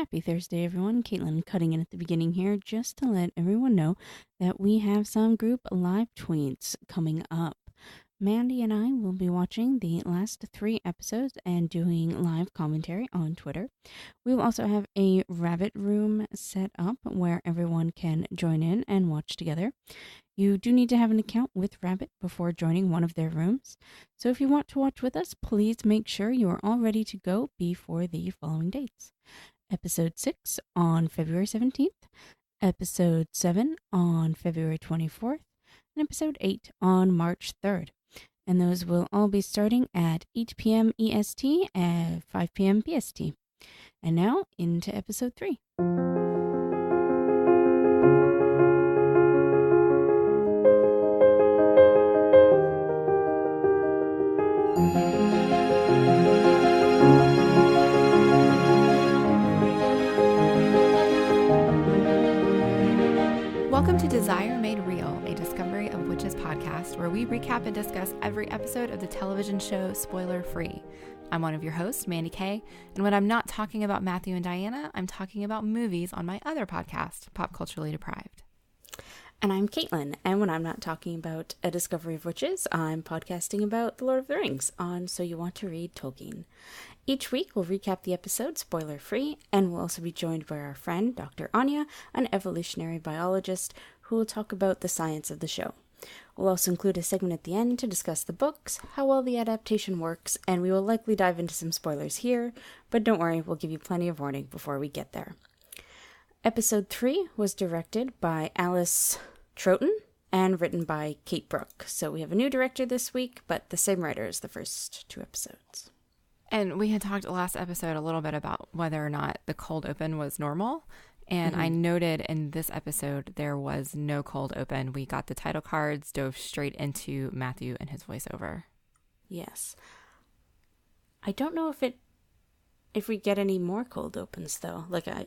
Happy Thursday, everyone. Caitlin cutting in at the beginning here just to let everyone know that we have some group live tweets coming up. Mandy and I will be watching the last 3 episodes and doing live commentary on Twitter. We will also have a rabbit room set up where everyone can join in and watch together. You do need to have an account with Rabbit before joining one of their rooms. So if you want to watch with us, please make sure you are all ready to go before the following dates. Episode 6 on February 17th, Episode 7 on February 24th, and Episode 8 on March 3rd. And those will all be starting at 8 p.m. EST and 5 p.m. PST. And now, into Episode 3. Welcome to Desire Made Real, a Discovery of Witches podcast, where we recap and discuss every episode of the television show spoiler-free. I'm one of your hosts, Mandy Kay, and when I'm not talking about Matthew and Diana, I'm talking about movies on my other podcast, Pop Culturally Deprived. And I'm Caitlin, and when I'm not talking about A Discovery of Witches, I'm podcasting about The Lord of the Rings on So You Want to Read Tolkien. Each week, we'll recap the episode spoiler-free, and we'll also be joined by our friend, Dr. Anya, an evolutionary biologist, who will talk about the science of the show. We'll also include a segment at the end to discuss the books, how well the adaptation works, and we will likely dive into some spoilers here, but don't worry, we'll give you plenty of warning before we get there. Episode 3 was directed by Alice Troughton and written by Kate Brooke. So we have a new director this week, but the same writer as the first 2 episodes. And we had talked last episode a little bit about whether or not the cold open was normal. And I noted in this episode, there was no cold open. We got the title cards, dove straight into Matthew and his voiceover. Yes. I don't know if we get any more cold opens though. Like I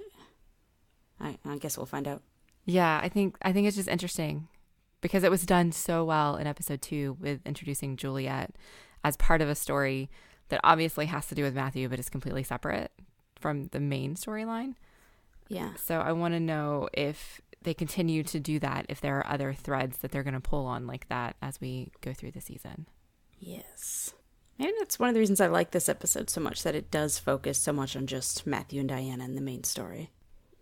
guess we'll find out. Yeah, I think it's just interesting because it was done so well in episode 2 with introducing Juliet as part of a story that obviously has to do with Matthew, but is completely separate from the main storyline. Yeah. So I want to know if they continue to do that, if there are other threads that they're going to pull on like that as we go through the season. Yes. Maybe that's one of the reasons I like this episode so much, that it does focus so much on just Matthew and Diana and the main story.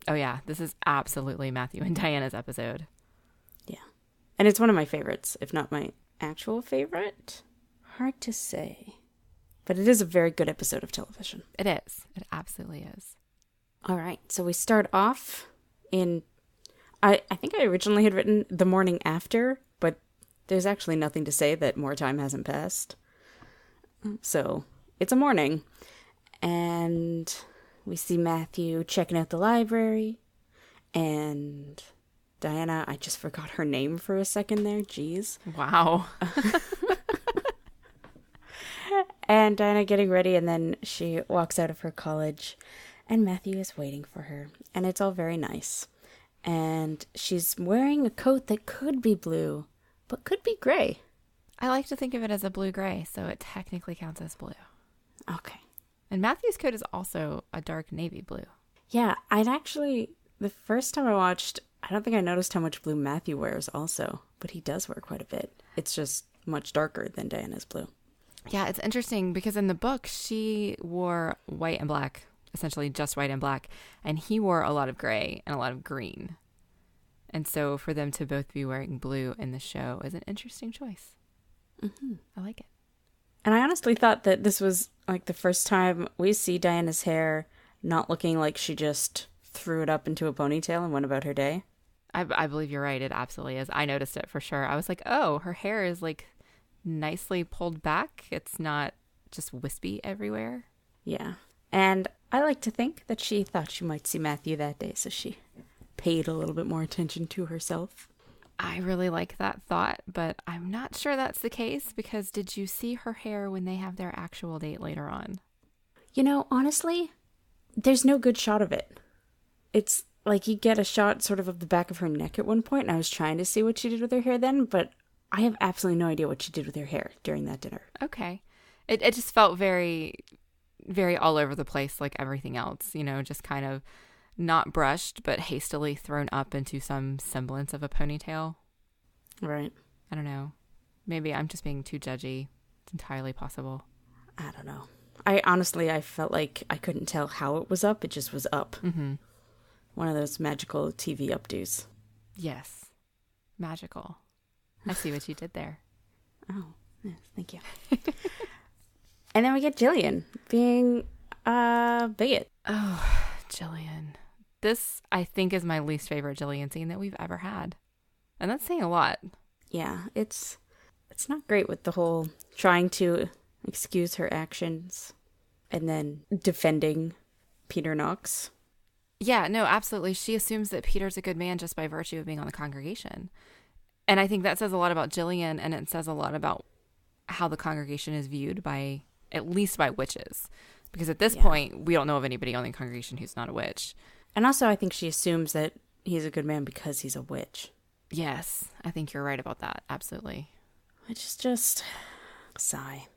Oh yeah, this is absolutely Matthew and Diana's episode. Yeah. And it's one of my favorites, if not my actual favorite. Hard to say. But it is a very good episode of television. It is. It absolutely is. All right. So we start off in, I think I originally had written the morning after, but there's actually nothing to say that more time hasn't passed. So it's a morning. And we see Matthew checking out the library. And Diana, I just forgot her name for a second there. Jeez. Wow. And Diana getting ready, and then she walks out of her college, and Matthew is waiting for her, and it's all very nice. And she's wearing a coat that could be blue, but could be gray. I like to think of it as a blue-gray, so it technically counts as blue. Okay. And Matthew's coat is also a dark navy blue. Yeah, the first time I watched, I don't think I noticed how much blue Matthew wears also, but he does wear quite a bit. It's just much darker than Diana's blue. Yeah, it's interesting because in the book, she wore white and black, essentially just white and black, and he wore a lot of gray and a lot of green. And so for them to both be wearing blue in the show is an interesting choice. Mm-hmm. I like it. And I honestly thought that this was like the first time we see Diana's hair not looking like she just threw it up into a ponytail and went about her day. I believe you're right. It absolutely is. I noticed it for sure. I was like, oh, her hair is like nicely pulled back. It's not just wispy everywhere. Yeah. And I like to think that she thought she might see Matthew that day, so she paid a little bit more attention to herself. I really like that thought, but I'm not sure that's the case because did you see her hair when they have their actual date later on? You know, honestly, there's no good shot of it. It's like you get a shot sort of the back of her neck at one point, and I was trying to see what she did with her hair then, but I have absolutely no idea what she did with her hair during that dinner. Okay. It just felt very very all over the place like everything else, just kind of not brushed, but hastily thrown up into some semblance of a ponytail. Right. I don't know. Maybe I'm just being too judgy. It's entirely possible. I don't know. I felt like I couldn't tell how it was up. It just was up. Mm-hmm. One of those magical TV updos. Yes. Magical. I see what you did there. Oh, yes, thank you. And then we get Jillian being a bigot. Oh, Jillian. This, I think, is my least favorite Jillian scene that we've ever had. And that's saying a lot. Yeah, it's not great with the whole trying to excuse her actions and then defending Peter Knox. Yeah, no, absolutely. She assumes that Peter's a good man just by virtue of being on the congregation. And I think that says a lot about Jillian, and it says a lot about how the congregation is viewed by, at least by witches. Because at this point, we don't know of anybody on the congregation who's not a witch. And also, I think she assumes that he's a good man because he's a witch. Yes, I think you're right about that. Absolutely. Which is just sigh.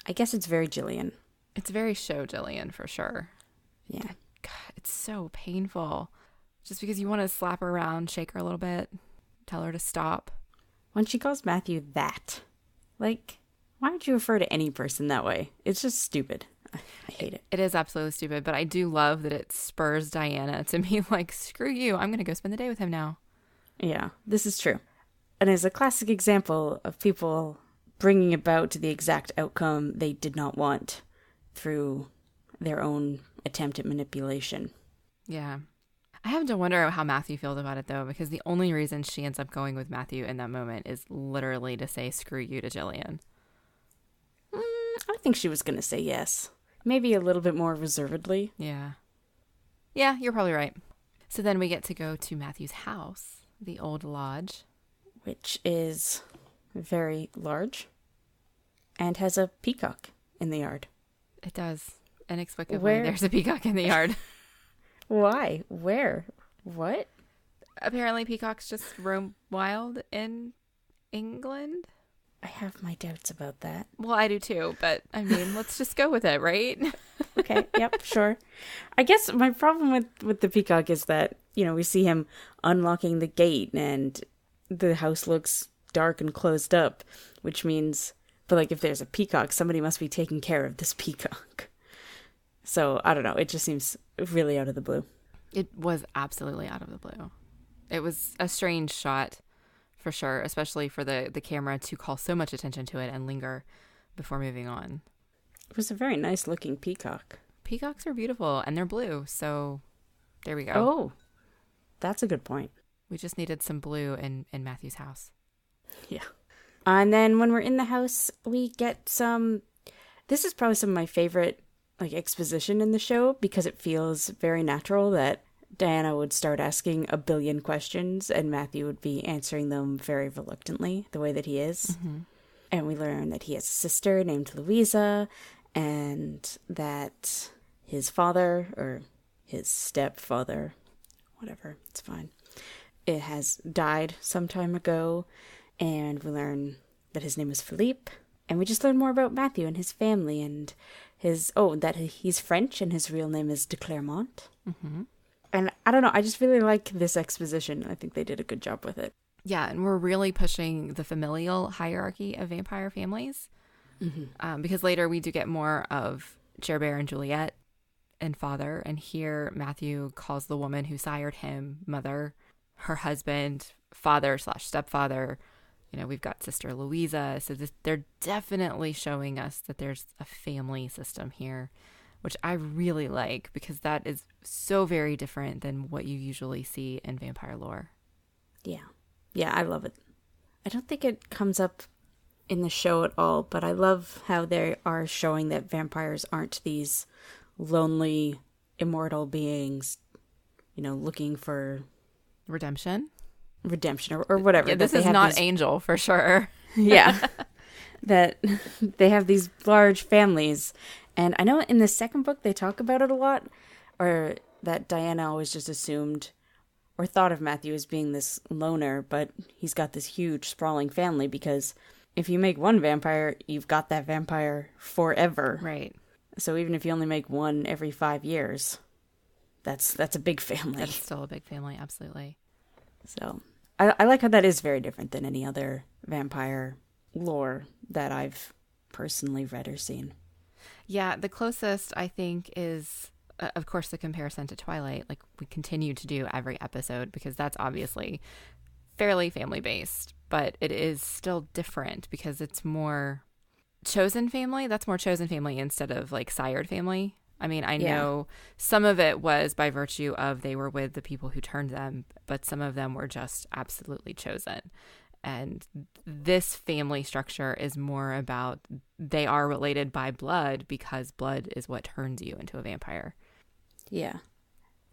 I guess it's very Jillian. It's very show Jillian for sure. Yeah. God, it's so painful. Just because you want to slap her around, shake her a little bit, tell her to stop. When she calls Matthew that, like, why would you refer to any person that way? It's just stupid. I hate it. It is absolutely stupid, but I do love that it spurs Diana to be like, screw you, I'm going to go spend the day with him now. Yeah, this is true. And it's a classic example of people bringing about the exact outcome they did not want through their own attempt at manipulation. Yeah. I have to wonder how Matthew feels about it, though, because the only reason she ends up going with Matthew in that moment is literally to say screw you to Jillian. I think she was going to say yes. Maybe a little bit more reservedly. Yeah. Yeah, you're probably right. So then we get to go to Matthew's house, the old lodge. Which is very large and has a peacock in the yard. It does. Inexplicably, there's a peacock in the yard. Why? Where? What? Apparently peacocks just roam wild in England. I have my doubts about that. Well, I do too, but I mean, let's just go with it, right? Okay, yep, sure. I guess my problem with the peacock is that, we see him unlocking the gate and the house looks dark and closed up, which means, but like if there's a peacock, somebody must be taking care of this peacock. So, I don't know, it just seems really out of the blue. It was absolutely out of the blue. It was a strange shot, for sure, especially for the camera to call so much attention to it and linger before moving on. It was a very nice looking peacock. Peacocks are beautiful, and they're blue, so there we go. Oh, that's a good point. We just needed some blue in Matthew's house. Yeah. And then when we're in the house, we get this is probably some of my favorite exposition in the show because it feels very natural that Diana would start asking a billion questions and Matthew would be answering them very reluctantly, the way that he is. Mm-hmm. And we learn that he has a sister named Louisa and that his father, or his stepfather, whatever, it's fine, it has died some time ago. And we learn that his name is Philippe. And we just learn more about Matthew and his family and that he's French and his real name is de Clermont. Mm-hmm. And I don't know, I just really like this exposition. I think they did a good job with it. Yeah, and we're really pushing the familial hierarchy of vampire families. Mm-hmm. Because later we do get more of Gerbert and Juliet and father. And here Matthew calls the woman who sired him mother, her husband, father/stepfather. We've got Sister Louisa. So they're definitely showing us that there's a family system here, which I really like because that is so very different than what you usually see in vampire lore. Yeah. Yeah, I love it. I don't think it comes up in the show at all, but I love how they are showing that vampires aren't these lonely, immortal beings, looking for redemption or whatever. Yeah, this is not Angel for sure. Yeah. That they have these large families. And I know in the second book they talk about it a lot, or that Diana always just assumed or thought of Matthew as being this loner, but he's got this huge sprawling family because if you make one vampire, you've got that vampire forever. Right. So even if you only make one every 5 years, that's a big family. That's still a big family, absolutely. So I like how that is very different than any other vampire lore that I've personally read or seen. Yeah, the closest I think is, of course, the comparison to Twilight. Like, we continue to do every episode because that's obviously fairly family-based, but it is still different because it's more chosen family. That's more chosen family instead of like sired family. I mean, I know some of it was by virtue of they were with the people who turned them, but some of them were just absolutely chosen. And this family structure is more about they are related by blood because blood is what turns you into a vampire. Yeah.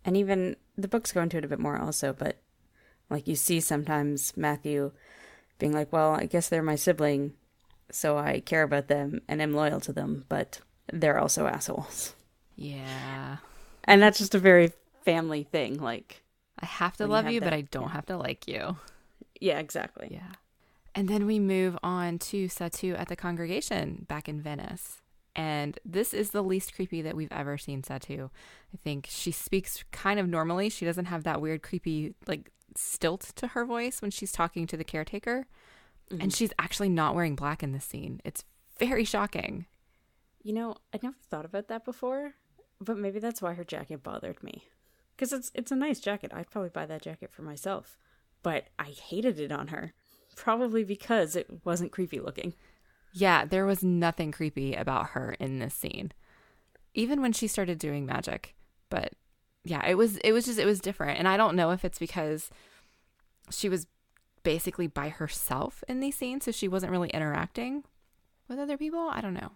And even the books go into it a bit more also, but like you see sometimes Matthew being like, well, I guess they're my sibling, so I care about them and am loyal to them, but they're also assholes. Yeah. And that's just a very family thing. Like, I have to love you, but I don't have to like you. Yeah, exactly. Yeah. And then we move on to Satu at the congregation back in Venice. And this is the least creepy that we've ever seen Satu. I think she speaks kind of normally. She doesn't have that weird, creepy, like, stilt to her voice when she's talking to the caretaker. Mm-hmm. And she's actually not wearing black in this scene. It's very shocking. You know, I never thought about that before, but maybe that's why her jacket bothered me. Because it's a nice jacket. I'd probably buy that jacket for myself. But I hated it on her. Probably because it wasn't creepy looking. Yeah, there was nothing creepy about her in this scene. Even when she started doing magic. But yeah, it was different. And I don't know if it's because she was basically by herself in these scenes, so she wasn't really interacting with other people. I don't know.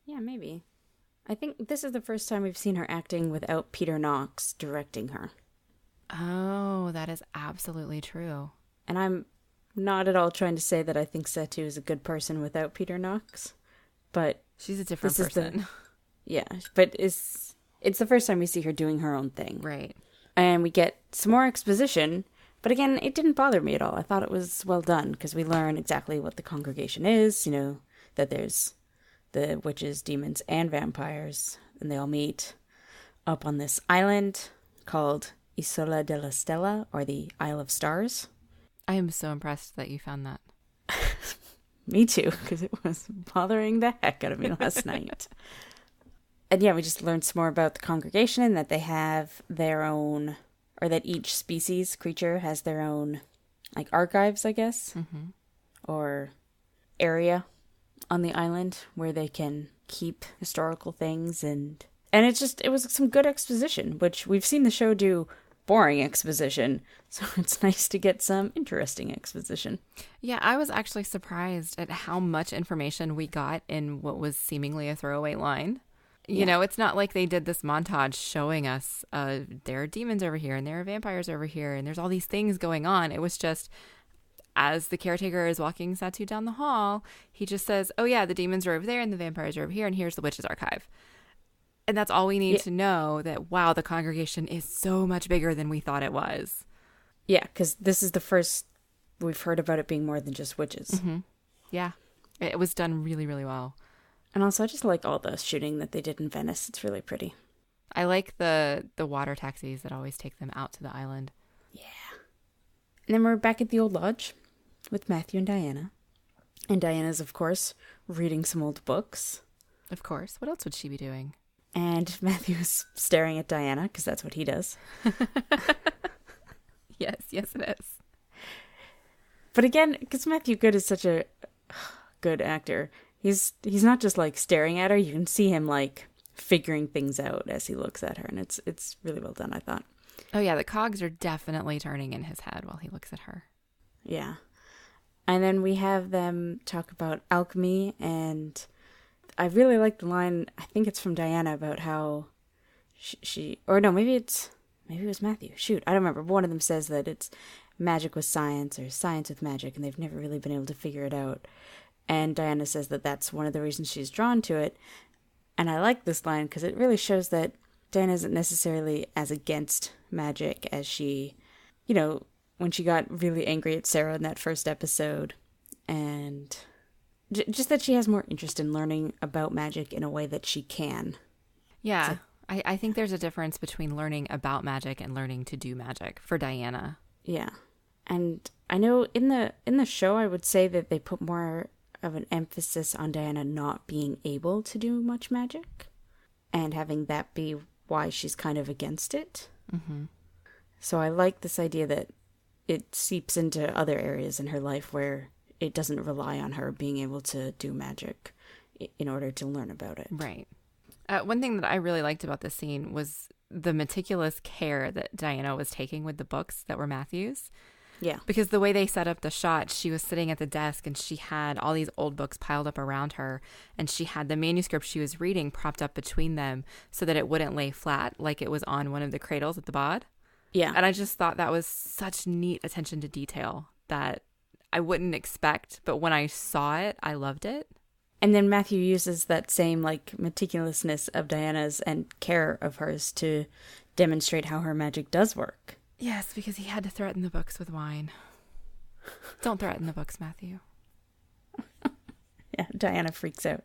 Yeah, maybe. I think this is the first time we've seen her acting without Peter Knox directing her. Oh, that is absolutely true. And I'm not at all trying to say that I think Satu is a good person without Peter Knox, but she's a different person. Yeah, but it's the first time we see her doing her own thing. Right. And we get some more exposition, but again, it didn't bother me at all. I thought it was well done because we learn exactly what the congregation is, you know, that there's the witches, demons, and vampires, and they all meet up on this island called Isola della Stella, or the Isle of Stars. I am so impressed that you found that. Me too, because it was bothering the heck out of me last night. And yeah, we just learned some more about the congregation and that they have their own, or that each species, creature, has their own, like, archives, I guess, or area on the island where they can keep historical things. And it was some good exposition, which we've seen the show do boring exposition, so it's nice to get some interesting exposition. Yeah, I was actually surprised at how much information we got in what was seemingly a throwaway line. You know, it's not like they did this montage showing us there are demons over here and there are vampires over here and there's all these things going on. It was just, as the caretaker is walking Satu down the hall, he just says, oh yeah, the demons are over there and the vampires are over here and here's the witch's archive. And that's all we need to know, that, wow, the congregation is so much bigger than we thought it was. Yeah, because this is the first we've heard about it being more than just witches. Mm-hmm. Yeah, it was done really, really well. And also, I just like all the shooting that they did in Venice. It's really pretty. I like the water taxis that always take them out to the island. Yeah. And then we're back at the old lodge with Matthew and Diana. And Diana's, of course, reading some old books. Of course. What else would she be doing? And Matthew's staring at Diana, because that's what he does. Yes, it is. But again, because Matthew Good is such a good actor, he's not just like staring at her. You can see him like figuring things out as he looks at her, and it's really well done, I thought. Oh yeah, the cogs are definitely turning in his head while he looks at her. Yeah. And then we have them talk about alchemy, and I really like the line, I think it's from Diana, about how maybe it was Matthew. Shoot, I don't remember. But one of them says that it's magic with science or science with magic, and they've never really been able to figure it out. And Diana says that that's one of the reasons she's drawn to it. And I like this line because it really shows that Diana isn't necessarily as against magic as she, you know, when she got really angry at Sarah in that first episode and just that she has more interest in learning about magic in a way that she can. Yeah. I think there's a difference between learning about magic and learning to do magic for Diana. Yeah. And I know in the show, I would say that they put more of an emphasis on Diana not being able to do much magic and having that be why she's kind of against it. Mm-hmm. So I like this idea that it seeps into other areas in her life where it doesn't rely on her being able to do magic in order to learn about it. Right. One thing that I really liked about this scene was the meticulous care that Diana was taking with the books that were Matthew's. Yeah. Because the way they set up the shot, she was sitting at the desk and she had all these old books piled up around her, and she had the manuscript she was reading propped up between them so that it wouldn't lay flat like it was on one of the cradles at the bod. Yeah. And I just thought that was such neat attention to detail that I wouldn't expect, but when I saw it, I loved it. And then Matthew uses that same like meticulousness of Diana's and care of hers to demonstrate how her magic does work. Yes, because he had to threaten the books with wine. Don't threaten the books, Matthew. Yeah, Diana freaks out.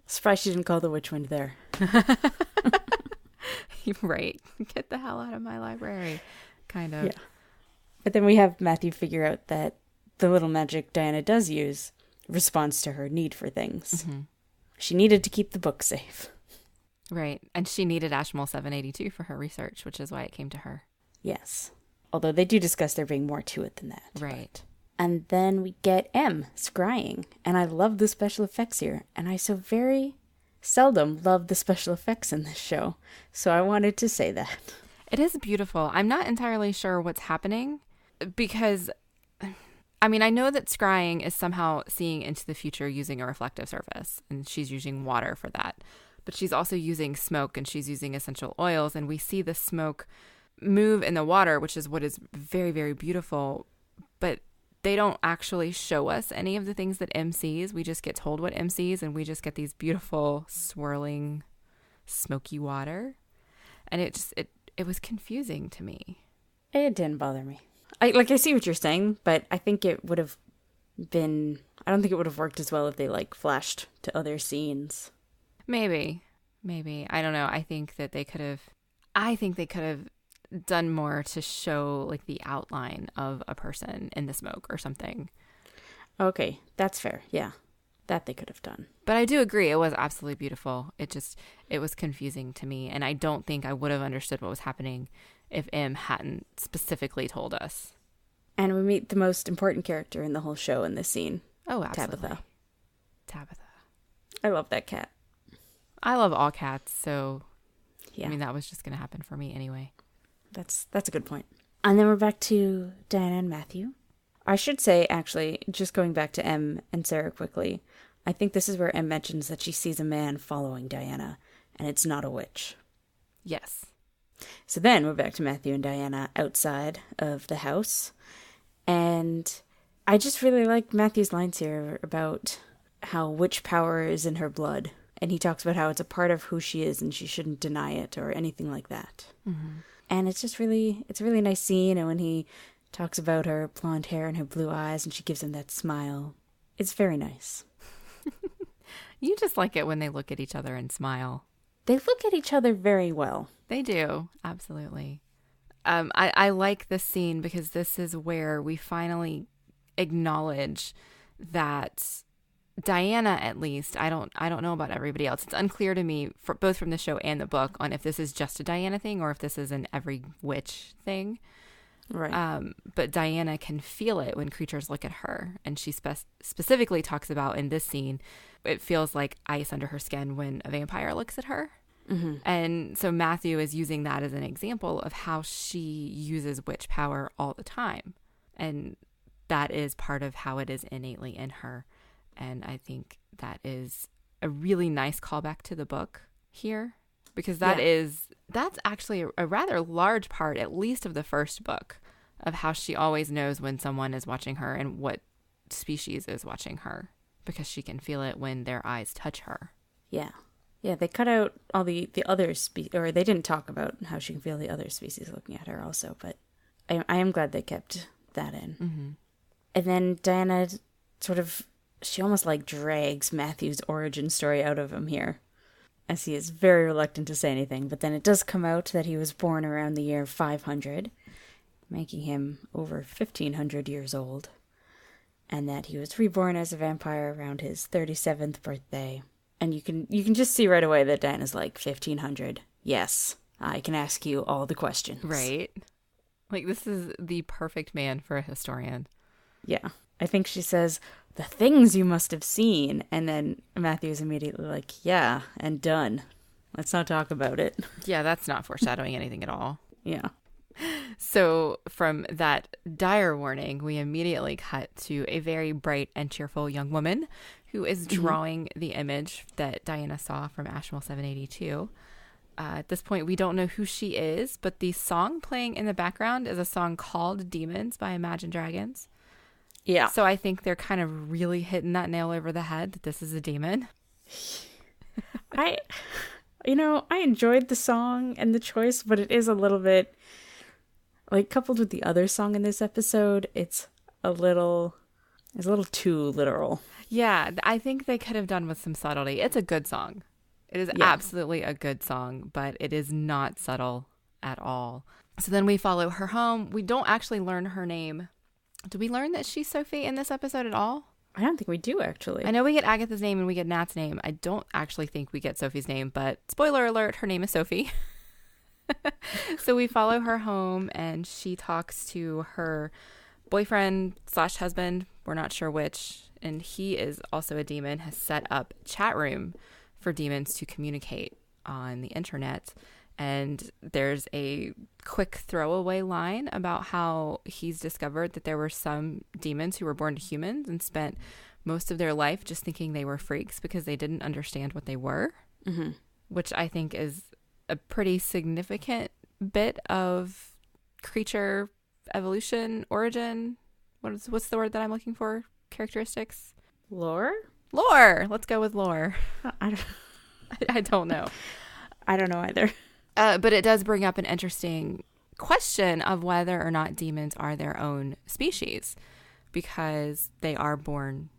Surprised she didn't call the witch wind there. Right. Get the hell out of my library. Kind of. Yeah. But then we have Matthew figure out that the little magic Diana does use responds to her need for things. Mm-hmm. She needed to keep the book safe. Right. And she needed Ashmole 782 for her research, which is why it came to her. Yes. Although they do discuss there being more to it than that. Right. And then we get M scrying. And I love the special effects here. And I so very seldom love the special effects in this show. So I wanted to say that. It is beautiful. I'm not entirely sure what's happening because, I mean, I know that scrying is somehow seeing into the future using a reflective surface, and she's using water for that. But she's also using smoke and she's using essential oils, and we see the smoke move in the water, which is what is very, very beautiful. But they don't actually show us any of the things that M sees. We just get told what M sees, and we just get these beautiful swirling smoky water. And it was confusing to me. It didn't bother me. I see what you're saying, but I think it would have been... I don't think it would have worked as well if they, like, flashed to other scenes. Maybe. I don't know. I think they could have done more to show, like, the outline of a person in the smoke or something. Okay, that's fair. Yeah, that they could have done. But I do agree. It was absolutely beautiful. It was confusing to me. And I don't think I would have understood what was happening if M hadn't specifically told us. And we meet the most important character in the whole show in this scene. Oh, absolutely. Tabitha. I love that cat. I love all cats, so yeah. I mean, that was just going to happen for me anyway. That's a good point. And then we're back to Diana and Matthew. I should say, actually, just going back to M and Sarah quickly, I think this is where M mentions that she sees a man following Diana, and it's not a witch. Yes. So then we're back to Matthew and Diana outside of the house. And I just really like Matthew's lines here about how witch power is in her blood. And he talks about how it's a part of who she is and she shouldn't deny it or anything like that. Mm-hmm. And it's a really nice scene. And when he talks about her blonde hair and her blue eyes and she gives him that smile, it's very nice. You just like it when they look at each other and smile. They look at each other very well. They do. Absolutely. I like this scene because this is where we finally acknowledge that Diana, at least, I don't know about everybody else. It's unclear to me, both from the show and the book, on if this is just a Diana thing or if this is an every witch thing. Right. But Diana can feel it when creatures look at her. And she specifically talks about in this scene, it feels like ice under her skin when a vampire looks at her. Mm-hmm. And so Matthew is using that as an example of how she uses witch power all the time. And that is part of how it is innately in her. And I think that is a really nice callback to the book here, because that's actually a rather large part, at least of the first book, of how she always knows when someone is watching her and what species is watching her, because she can feel it when their eyes touch her. Yeah. Yeah, they cut out all the other species, or they didn't talk about how she can feel the other species looking at her also, but I am glad they kept that in. Mm-hmm. And then Diana sort of she almost like drags Matthew's origin story out of him here, as he is very reluctant to say anything. But then it does come out that he was born around the year 500, making him over 1,500 years old, and that he was reborn as a vampire around his 37th birthday. And you can just see right away that Diana's like, 1,500. Yes, I can ask you all the questions. Right. Like, this is the perfect man for a historian. Yeah. I think she says, the things you must have seen. And then Matthew's immediately like, yeah, and done. Let's not talk about it. Yeah, that's not foreshadowing anything at all. Yeah. So from that dire warning, we immediately cut to a very bright and cheerful young woman who is drawing the image that Diana saw from Ashmole 782. At this point, we don't know who she is, but the song playing in the background is a song called Demons by Imagine Dragons. Yeah. So I think they're kind of really hitting that nail over the head that this is a demon. I enjoyed the song and the choice, but it is a little bit, like, coupled with the other song in this episode, it's a little too literal. Yeah, I think they could have done with some subtlety. It's a good song. It is absolutely a good song, but it is not subtle at all. So then we follow her home. We don't actually learn her name. Do we learn that she's Sophie in this episode at all? I don't think we do, actually. I know we get Agatha's name and we get Nat's name. I don't actually think we get Sophie's name, but spoiler alert, her name is Sophie. So we follow her home and she talks to her boyfriend/husband, we're not sure which, and he is also a demon, has set up a chat room for demons to communicate on the internet. And there's a quick throwaway line about how he's discovered that there were some demons who were born to humans and spent most of their life just thinking they were freaks because they didn't understand what they were, which I think is a pretty significant bit of creature evolution, origin. What's the word that I'm looking for? Characteristics? Lore? Lore! Let's go with lore. I don't know. I don't know either. But it does bring up an interesting question of whether or not demons are their own species, because they are born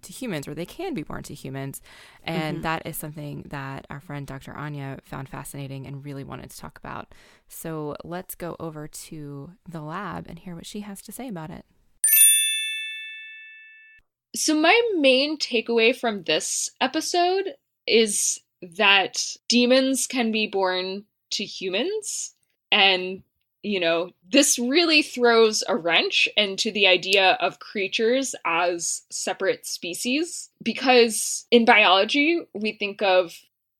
to humans, or they can be born to humans. And that is something that our friend Dr. Anya found fascinating and really wanted to talk about. So let's go over to the lab and hear what she has to say about it. So my main takeaway from this episode is that demons can be born to humans. And, this really throws a wrench into the idea of creatures as separate species. Because in biology, we think of,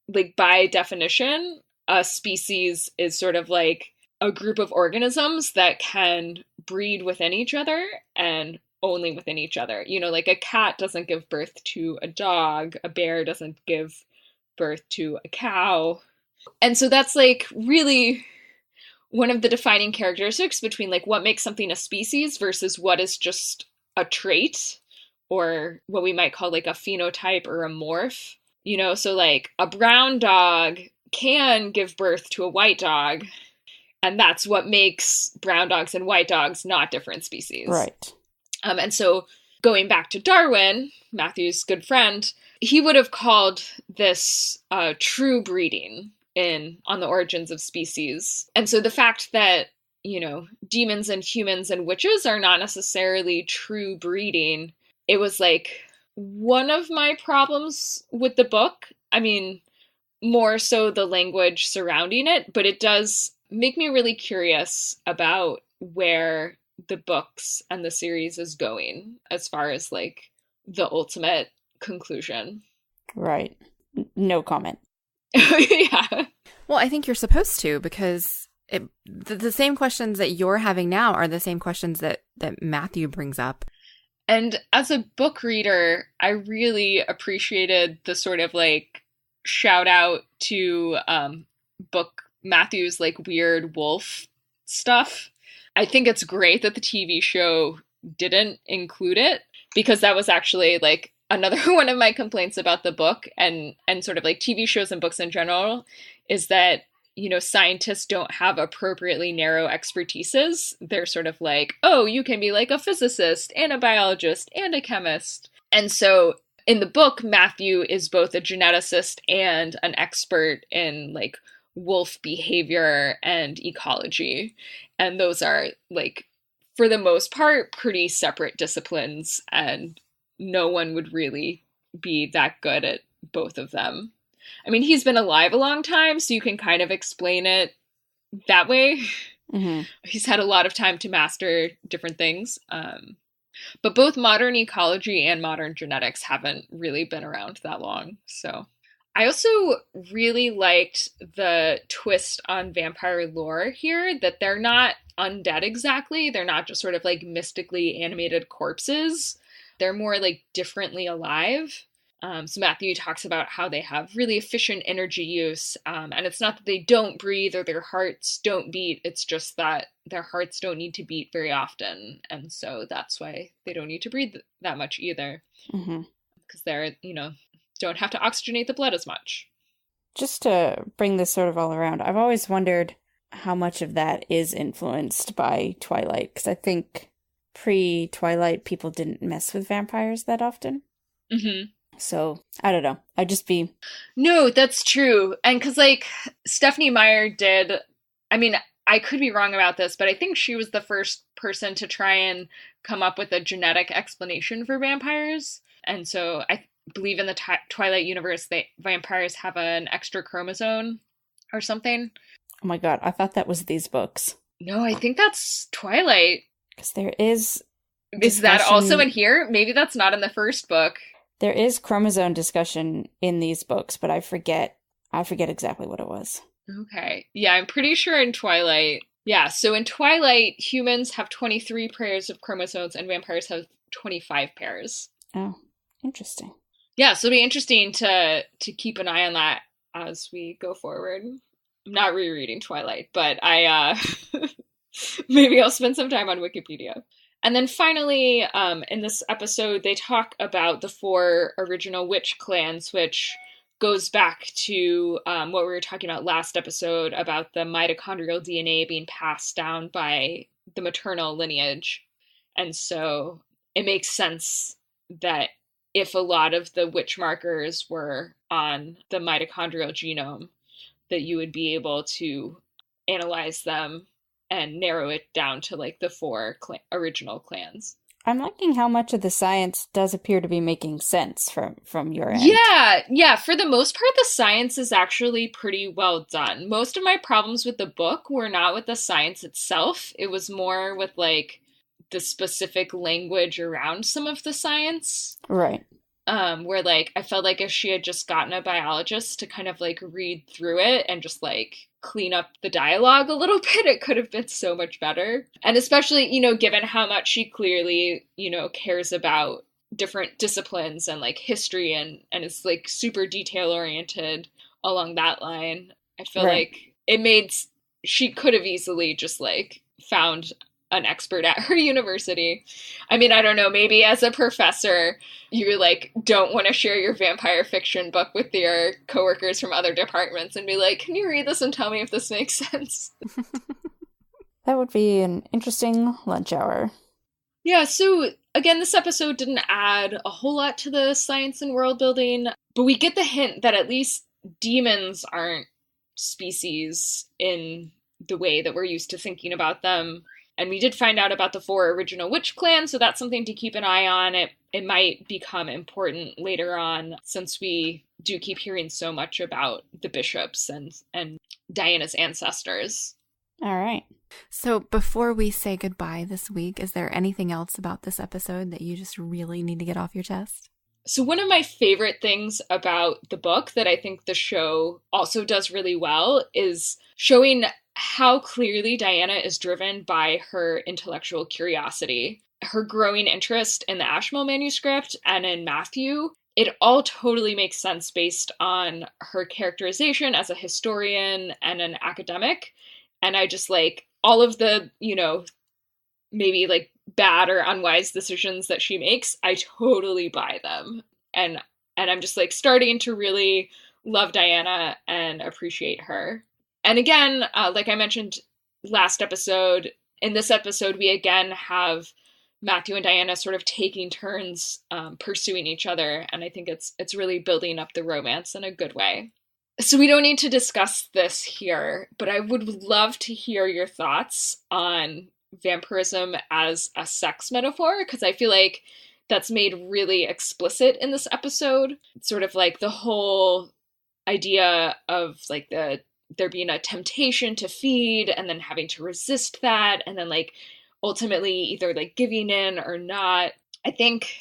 like, by definition, a species is sort of like a group of organisms that can breed within each other and only within each other. Like a cat doesn't give birth to a dog, a bear doesn't give birth to a cow. And so that's like really one of the defining characteristics between like what makes something a species versus what is just a trait, or what we might call like a phenotype or a morph. So like a brown dog can give birth to a white dog, and that's what makes brown dogs and white dogs not different species. Right. And so going back to Darwin, Matthew's good friend, he would have called this true breeding on the origins of species. And so the fact that, demons and humans and witches are not necessarily true breeding, it was like one of my problems with the book. I mean, more so the language surrounding it, but it does make me really curious about where the books and the series is going as far as like the ultimate conclusion. Right. No comment. Yeah. Well, I think you're supposed to, because the same questions that you're having now are the same questions that Matthew brings up. And as a book reader, I really appreciated the sort of like shout out to book Matthew's like weird wolf stuff. I think it's great that the TV show didn't include it, because that was actually like another one of my complaints about the book and sort of like TV shows and books in general, is that, scientists don't have appropriately narrow expertises. They're sort of like, oh, you can be like a physicist and a biologist and a chemist. And so in the book, Matthew is both a geneticist and an expert in like wolf behavior and ecology. And those are like, for the most part, pretty separate disciplines, and no one would really be that good at both of them. I mean, he's been alive a long time, so you can kind of explain it that way. Mm-hmm. He's had a lot of time to master different things. But both modern ecology and modern genetics haven't really been around that long. So I also really liked the twist on vampire lore here, that they're not undead exactly. They're not just sort of like mystically animated corpses. They're more like differently alive. So Matthew talks about how they have really efficient energy use. And it's not that they don't breathe or their hearts don't beat. It's just that their hearts don't need to beat very often. And so that's why they don't need to breathe that much either. Because they're, don't have to oxygenate the blood as much. Just to bring this sort of all around, I've always wondered how much of that is influenced by Twilight. Because I think pre-Twilight, people didn't mess with vampires that often. Mm-hmm. So, I don't know. I'd just be... No, that's true. And because, like, Stephenie Meyer did... I mean, I could be wrong about this, but I think she was the first person to try and come up with a genetic explanation for vampires. And so I believe in the Twilight universe, vampires have an extra chromosome or something. Oh my god, I thought that was these books. No, I think that's Twilight. Because there is... Is that also in here? Maybe that's not in the first book. There is chromosome discussion in these books, but I forget exactly what it was. Okay. Yeah, I'm pretty sure in Twilight. Yeah, so in Twilight, humans have 23 pairs of chromosomes and vampires have 25 pairs. Oh, interesting. Yeah, so it'll be interesting to keep an eye on that as we go forward. I'm not rereading Twilight, but I maybe I'll spend some time on Wikipedia. And then finally, in this episode, they talk about the 4 original witch clans, which goes back to what we were talking about last episode about the mitochondrial DNA being passed down by the maternal lineage. And so it makes sense that if a lot of the witch markers were on the mitochondrial genome, that you would be able to analyze them and narrow it down to like the 4 original clans. I'm liking how much of the science does appear to be making sense from your end. Yeah. For the most part, the science is actually pretty well done. Most of my problems with the book were not with the science itself. It was more with like the specific language around some of the science. Right. Where like I felt like if she had just gotten a biologist to kind of like read through it and just like clean up the dialogue a little bit, it could have been so much better. And especially, given how much she clearly, cares about different disciplines and like history and is like super detail oriented along that line. I feel like she could have easily just like found an expert at her university. I mean, I don't know, maybe as a professor, you like don't want to share your vampire fiction book with your coworkers from other departments and be like, can you read this and tell me if this makes sense? That would be an interesting lunch hour. Yeah, so again, this episode didn't add a whole lot to the science and world building, but we get the hint that at least demons aren't species in the way that we're used to thinking about them. And we did find out about the 4 original witch clans, so that's something to keep an eye on. It might become important later on, since we do keep hearing so much about the bishops and Diana's ancestors. All right. So before we say goodbye this week, is there anything else about this episode that you just really need to get off your chest? So one of my favorite things about the book that I think the show also does really well is showing how clearly Diana is driven by her intellectual curiosity. Her growing interest in the Ashmole manuscript and in Matthew, it all totally makes sense based on her characterization as a historian and an academic. And I just like all of the, maybe like bad or unwise decisions that she makes, I totally buy them. And I'm just like starting to really love Diana and appreciate her. And again, like I mentioned last episode, in this episode, we again have Matthew and Diana sort of taking turns pursuing each other. And I think it's really building up the romance in a good way. So we don't need to discuss this here, but I would love to hear your thoughts on vampirism as a sex metaphor, because I feel like that's made really explicit in this episode. It's sort of like the whole idea of like there being a temptation to feed and then having to resist that, and then like ultimately either like giving in or not. I think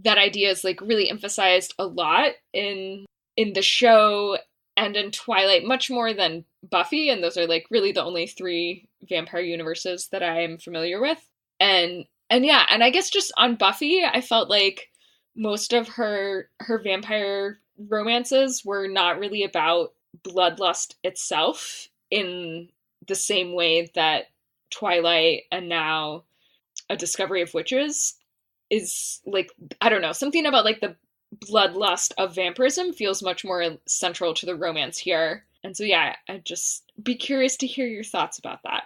that idea is like really emphasized a lot in the show and in Twilight, much more than Buffy, and those are like really the only 3 vampire universes that I am familiar with. And yeah, and I guess just on Buffy, I felt like most of her vampire romances were not really about bloodlust itself in the same way that Twilight and now A Discovery of Witches is like, I don't know, something about like the bloodlust of vampirism feels much more central to the romance here. And so yeah, I'd just be curious to hear your thoughts about that.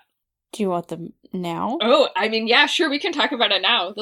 Do you want them now? Oh, I mean, yeah, sure, we can talk about it now.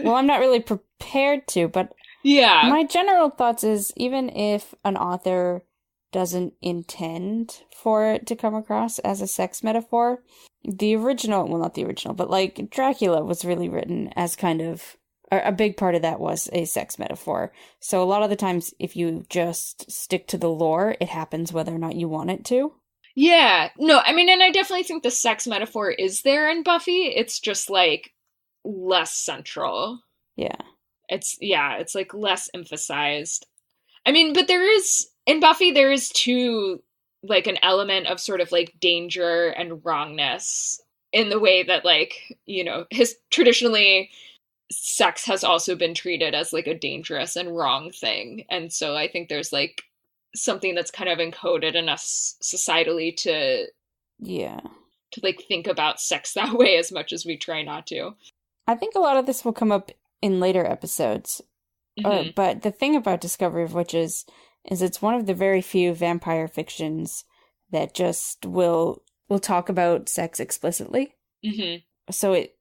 Well, I'm not really prepared to, but yeah, my general thoughts is, even if an author doesn't intend for it to come across as a sex metaphor, the original, well, not the original, but like Dracula was really written as kind of, a big part of that was a sex metaphor. So a lot of the times, if you just stick to the lore, it happens whether or not you want it to. Yeah, no, I mean, and I definitely think the sex metaphor is there in Buffy. It's just like less central. Yeah. It's like less emphasized. I mean, but there is, in Buffy, there is too like an element of sort of like danger and wrongness in the way that like, you know, traditionally sex has also been treated as like a dangerous and wrong thing. And so I think there's like something that's kind of encoded in us societally to like think about sex that way as much as we try not to. I think a lot of this will come up in later episodes. But the thing about Discovery of Witches is it's one of the very few vampire fictions that just will talk about sex explicitly. So it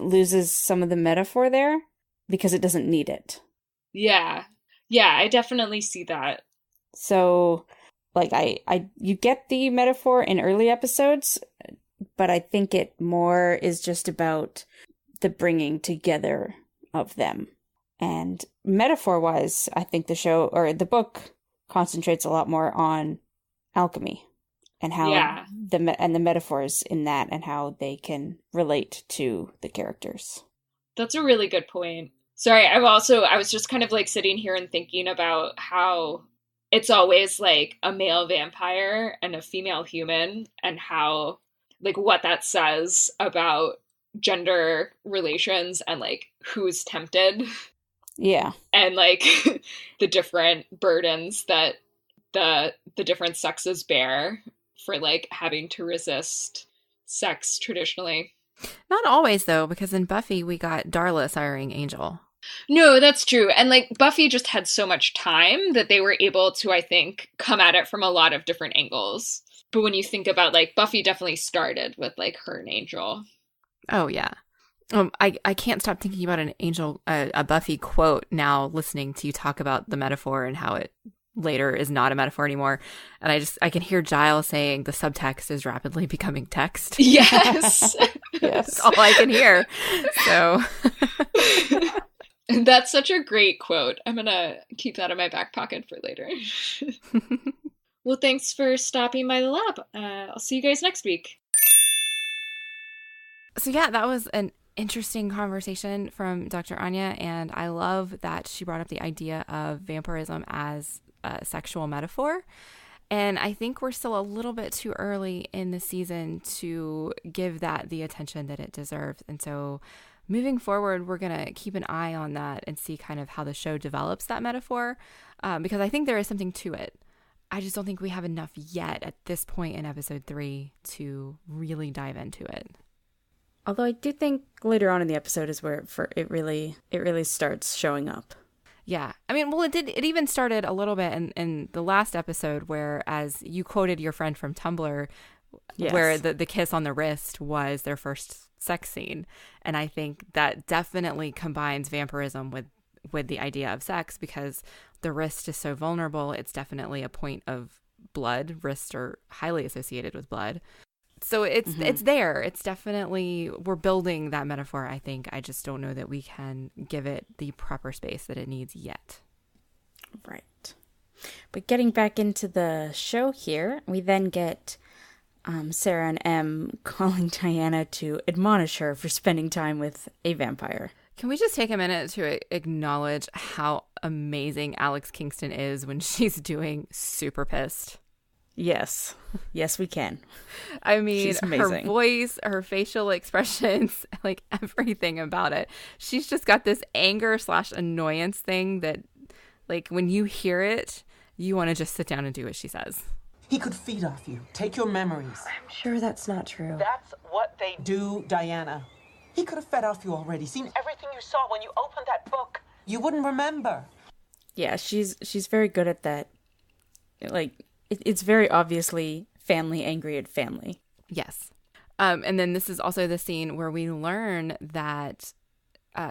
loses some of the metaphor there because it doesn't need it. Yeah, I definitely see that. So, like, you get the metaphor in early episodes, but I think it more is just about the bringing together of them. And metaphor-wise, I think the show, or the book, concentrates a lot more on alchemy and how the metaphors in that and how they can relate to the characters. That's a really good point. Sorry, I was just kind of like sitting here and thinking about how it's always like a male vampire and a female human, and how like what that says about gender relations and like who's tempted. Yeah. And like the different burdens that the different sexes bear for like having to resist sex traditionally. Not always though, because in Buffy we got Darla siring Angel. No, that's true. And like Buffy just had so much time that they were able to, I think, come at it from a lot of different angles. But when you think about like Buffy definitely started with like her and Angel. Oh yeah. I can't stop thinking about an Angel, a Buffy quote now, listening to you talk about the metaphor and how it later is not a metaphor anymore. And I can hear Giles saying the subtext is rapidly becoming text. Yes. Yes. That's all I can hear. So that's such a great quote. I'm going to keep that in my back pocket for later. Well, thanks for stopping by the lab. I'll see you guys next week. So yeah, that was an interesting conversation from Dr. Anya, and I love that she brought up the idea of vampirism as a sexual metaphor. And I think we're still a little bit too early in the season to give that the attention that it deserves. And so moving forward, we're going to keep an eye on that and see kind of how the show develops that metaphor, because I think there is something to it. I just don't think we have enough yet at this point in episode 3 to really dive into it. Although I do think later on in the episode is where it really starts showing up. Yeah. I mean, well, it even started a little bit in the last episode where, as you quoted your friend from Tumblr, where the kiss on the wrist was their first sex scene. And I think that definitely combines vampirism with the idea of sex, because the wrist is so vulnerable. It's definitely a point of blood. Wrists are highly associated with blood. So it's there. It's definitely, we're building that metaphor, I think. I just don't know that we can give it the proper space that it needs yet. Right. But getting back into the show here, we then get Sarah and Em calling Diana to admonish her for spending time with a vampire. Can we just take a minute to acknowledge how amazing Alex Kingston is when she's doing Super Pissed? Yes. Yes, we can. I mean, she's amazing. Her voice, her facial expressions, like everything about it. She's just got this anger/annoyance thing that, like, when you hear it, you want to just sit down and do what she says. He could feed off you, take your memories. I'm sure that's not true. That's what they do, Diana. He could have fed off you already, seen everything you saw when you opened that book. You wouldn't remember. Yeah, she's very good at that. Like, it's very obviously family angry at family. Yes. And then this is also the scene where we learn that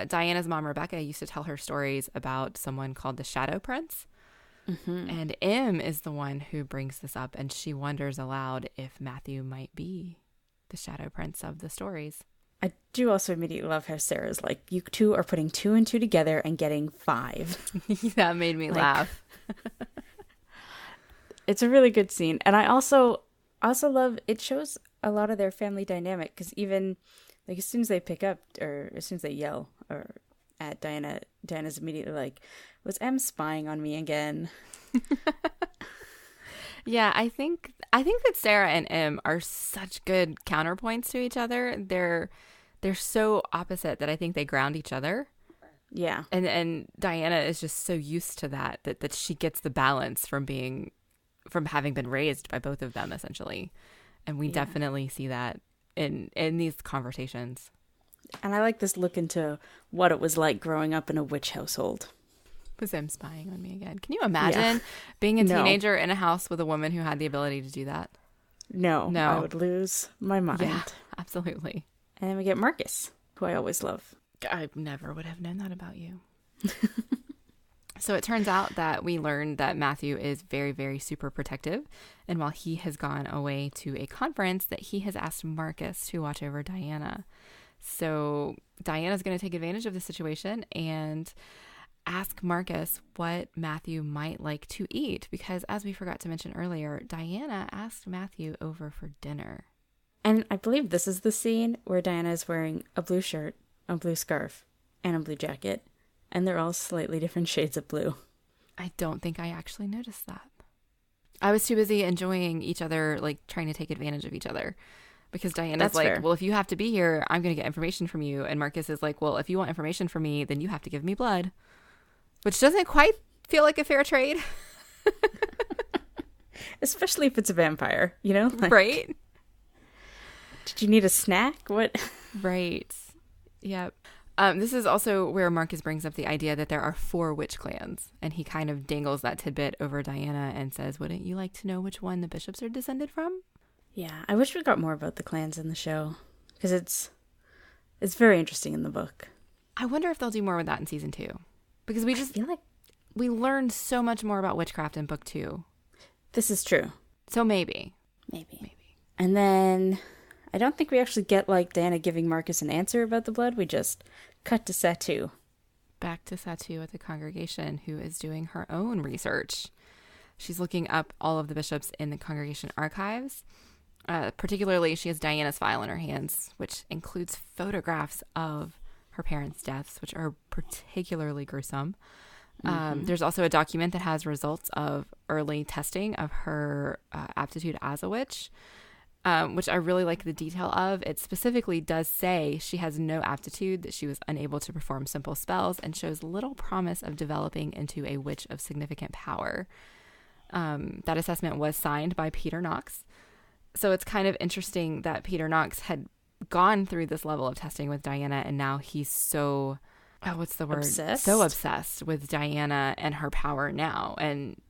Diana's mom, Rebecca, used to tell her stories about someone called the Shadow Prince. Mm-hmm. And Em is the one who brings this up, and she wonders aloud if Matthew might be the Shadow Prince of the stories. I do also immediately love how Sarah's like, you two are putting 2 and 2 together and getting 5. That made me laugh. It's a really good scene. And I also love, it shows a lot of their family dynamic, because even like as soon as they pick up, or as soon as they yell or at Diana, Diana's immediately like, was Em spying on me again? Yeah, I think that Sarah and Em are such good counterpoints to each other. They're so opposite that I think they ground each other. Yeah. And Diana is just so used to that she gets the balance from having been raised by both of them, essentially. And we definitely see that in these conversations. And I like this look into what it was like growing up in a witch household. Was Em spying on me again? Can you imagine being a teenager in a house with a woman who had the ability to do that? No. I would lose my mind. Yeah, absolutely. And then we get Marcus, who I always love. I never would have known that about you. So it turns out that we learned that Matthew is very, very super protective. And while he has gone away to a conference, that he has asked Marcus to watch over Diana. So Diana's going to take advantage of the situation and ask Marcus what Matthew might like to eat. Because as we forgot to mention earlier, Diana asked Matthew over for dinner. And I believe this is the scene where Diana is wearing a blue shirt, a blue scarf, and a blue jacket. And they're all slightly different shades of blue. I don't think I actually noticed that. I was too busy enjoying each other, like trying to take advantage of each other. Because Diana's like, well, if you have to be here, I'm going to get information from you. And Marcus is like, well, if you want information from me, then you have to give me blood. Which doesn't quite feel like a fair trade. Especially if it's a vampire, you know? Like, right? Did you need a snack? What? Right. Yep. This is also where Marcus brings up the idea that there are 4 witch clans, and he kind of dangles that tidbit over Diana and says, wouldn't you like to know which one the bishops are descended from? Yeah, I wish we got more about the clans in the show, because it's very interesting in the book. I wonder if they'll do more with that in season 2, because we just feel like we learned so much more about witchcraft in book 2. This is true. So maybe. And then I don't think we actually get like Diana giving Marcus an answer about the blood. We just cut to Satu. Back to Satu at the congregation, who is doing her own research. She's looking up all of the bishops in the congregation archives. Particularly, she has Diana's file in her hands, which includes photographs of her parents' deaths, which are particularly gruesome. There's also a document that has results of early testing of her aptitude as a witch, which I really like the detail of. It specifically does say she has no aptitude, that she was unable to perform simple spells, and shows little promise of developing into a witch of significant power. That assessment was signed by Peter Knox. So it's kind of interesting that Peter Knox had gone through this level of testing with Diana, and now he's so, what's the word? Obsessed? So obsessed with Diana and her power now. And,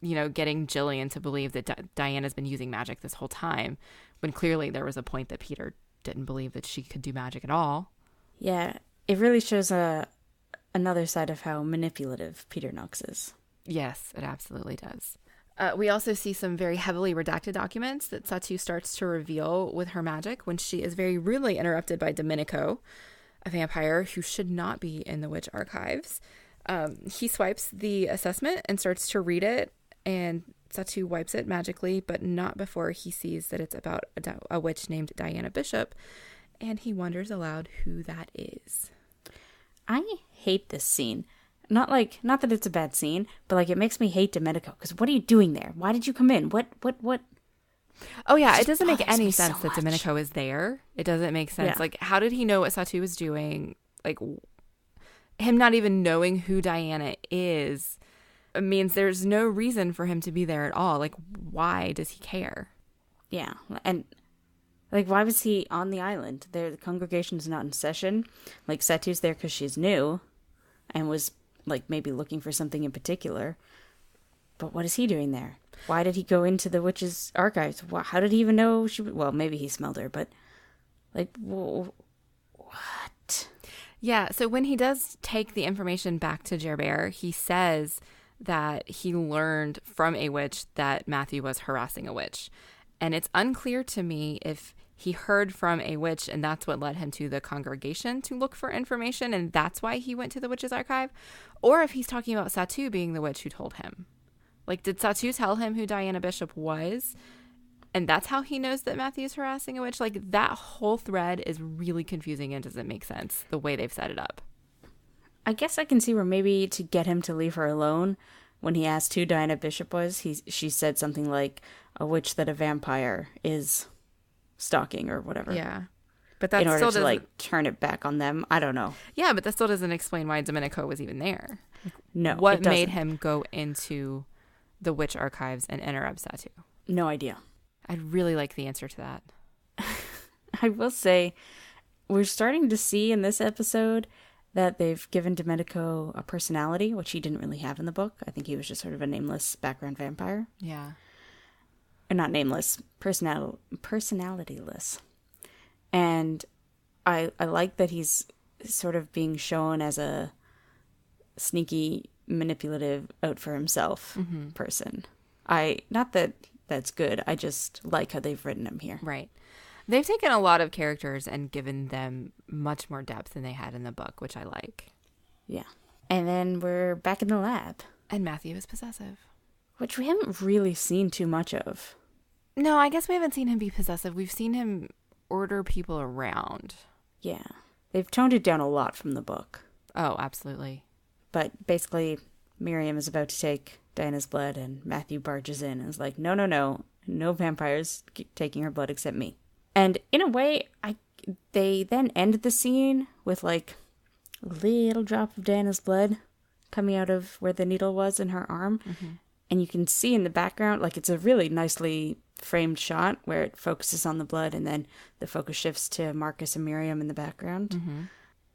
you know, getting Jillian to believe that Diana's been using magic this whole time, when clearly there was a point that Peter didn't believe that she could do magic at all. Yeah, it really shows another side of how manipulative Peter Knox is. Yes, it absolutely does. We also see some very heavily redacted documents that Satu starts to reveal with her magic when she is very rudely interrupted by Domenico, a vampire who should not be in the witch archives. He swipes the assessment and starts to read it, and Satu wipes it magically, but not before he sees that it's about a witch named Diana Bishop, and he wonders aloud who that is. I hate this scene. Not that it's a bad scene, but like it makes me hate Domenico, because what are you doing there? Why did you come in? What? Oh yeah, It it doesn't make bothers any me so sense that much. Domenico is there. It doesn't make sense. Yeah. Like, how did he know what Satu was doing? Like, him not even knowing who Diana is means there's no reason for him to be there at all. Like, why does he care? Yeah, and like why was he on the island? The congregation's not in session. Like Satu's there because she's new, and was like maybe looking for something in particular. But what is he doing there? Why did he go into the witch's archives? How did he even know she? Well, maybe he smelled her, but like what? Yeah, so when he does take the information back to Gerbert, he says that he learned from a witch that Matthew was harassing a witch. And it's unclear to me if he heard from a witch and that's what led him to the congregation to look for information and that's why he went to the witch's archive, or if he's talking about Satu being the witch who told him. Like, did Satu tell him who Diana Bishop was? And that's how he knows that Matthew's harassing a witch? Like, that whole thread is really confusing and doesn't make sense the way they've set it up. I guess I can see where maybe to get him to leave her alone, when he asked who Diana Bishop was, she said something like a witch that a vampire is stalking or whatever. Yeah. But that in order still to doesn't, like turn it back on them. I don't know. Yeah, but that still doesn't explain why Domenico was even there. No. What it doesn't. made him go into the witch archives and interrupt Satu? No idea. I'd really like the answer to that. I will say, we're starting to see in this episode that they've given Domenico a personality, which he didn't really have in the book. I think he was just sort of a nameless background vampire. Yeah. Or not nameless, personalityless. And I like that he's sort of being shown as a sneaky, manipulative, out for himself person. Not that that's good. I just like how they've written him here. Right. They've taken a lot of characters and given them much more depth than they had in the book, which I like. Yeah. And then we're back in the lab. And Matthew is possessive. Which we haven't really seen too much of. No, I guess we haven't seen him be possessive. We've seen him order people around. Yeah. They've toned it down a lot from the book. Oh, absolutely. But basically, Miriam is about to take Diana's blood, and Matthew barges in and is like, no vampires taking her blood except me. And in a way, they then end the scene with like a little drop of Diana's blood coming out of where the needle was in her arm. Mm-hmm. And you can see in the background, like it's a really nicely framed shot where it focuses on the blood and then the focus shifts to Marcus and Miriam in the background. Mm-hmm.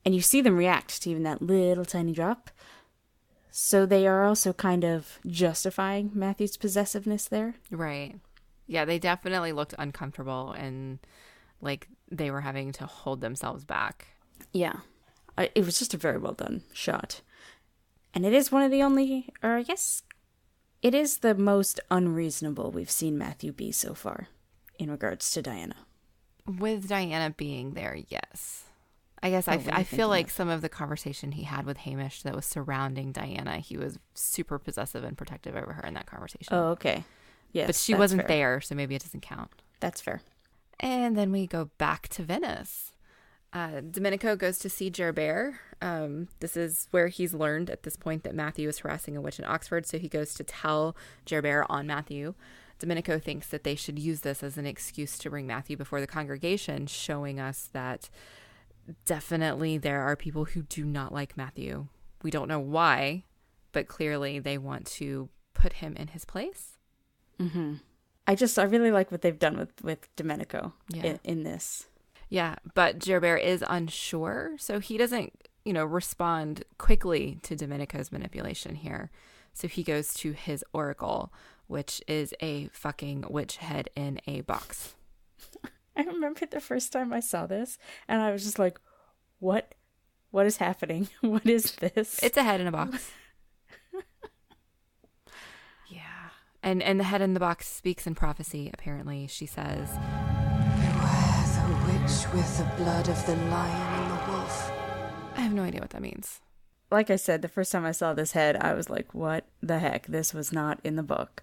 And you see them react to even that little tiny drop. So they are also kind of justifying Matthew's possessiveness there. Right. Yeah, they definitely looked uncomfortable and like they were having to hold themselves back. Yeah. It was just a very well done shot. And it is one of the only, or I guess it is the most unreasonable we've seen Matthew be so far in regards to Diana. With Diana being there, yes. I guess I feel like some of the conversation he had with Hamish that was surrounding Diana, he was super possessive and protective over her in that conversation. Oh, okay. Yes, but she wasn't there, so maybe it doesn't count. That's fair. And then we go back to Venice. Domenico goes to see Gerbert. This is where he's learned at this point that Matthew is harassing a witch in Oxford, so he goes to tell Gerbert on Matthew. Domenico thinks that they should use this as an excuse to bring Matthew before the congregation, showing us that definitely there are people who do not like Matthew. We don't know why, but clearly they want to put him in his place. Mm-hmm. I really like what they've done with Domenico in this. Yeah, but Gerbert is unsure, so he doesn't, respond quickly to Domenico's manipulation here. So he goes to his oracle, which is a fucking witch head in a box. I remember the first time I saw this, and I was just like, what? What is happening? What is this? It's a head in a box. Yeah. And the head in the box speaks in prophecy, apparently. She says, Beware the witch with the blood of the lion and the wolf. I have no idea what that means. Like I said, the first time I saw this head, I was like, what the heck? This was not in the book.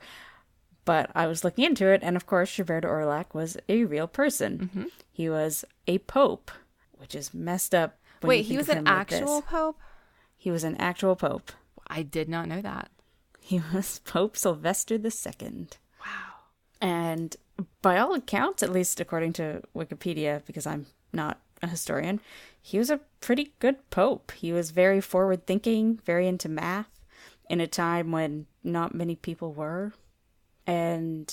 But I was looking into it, and of course, Robert Orlac was a real person. Mm-hmm. He was a pope, which is messed up. Wait, he was an actual pope? He was an actual pope. I did not know that. He was Pope Sylvester II. Wow. And by all accounts, at least according to Wikipedia, because I'm not a historian, he was a pretty good pope. He was very forward-thinking, very into math, in a time when not many people were, and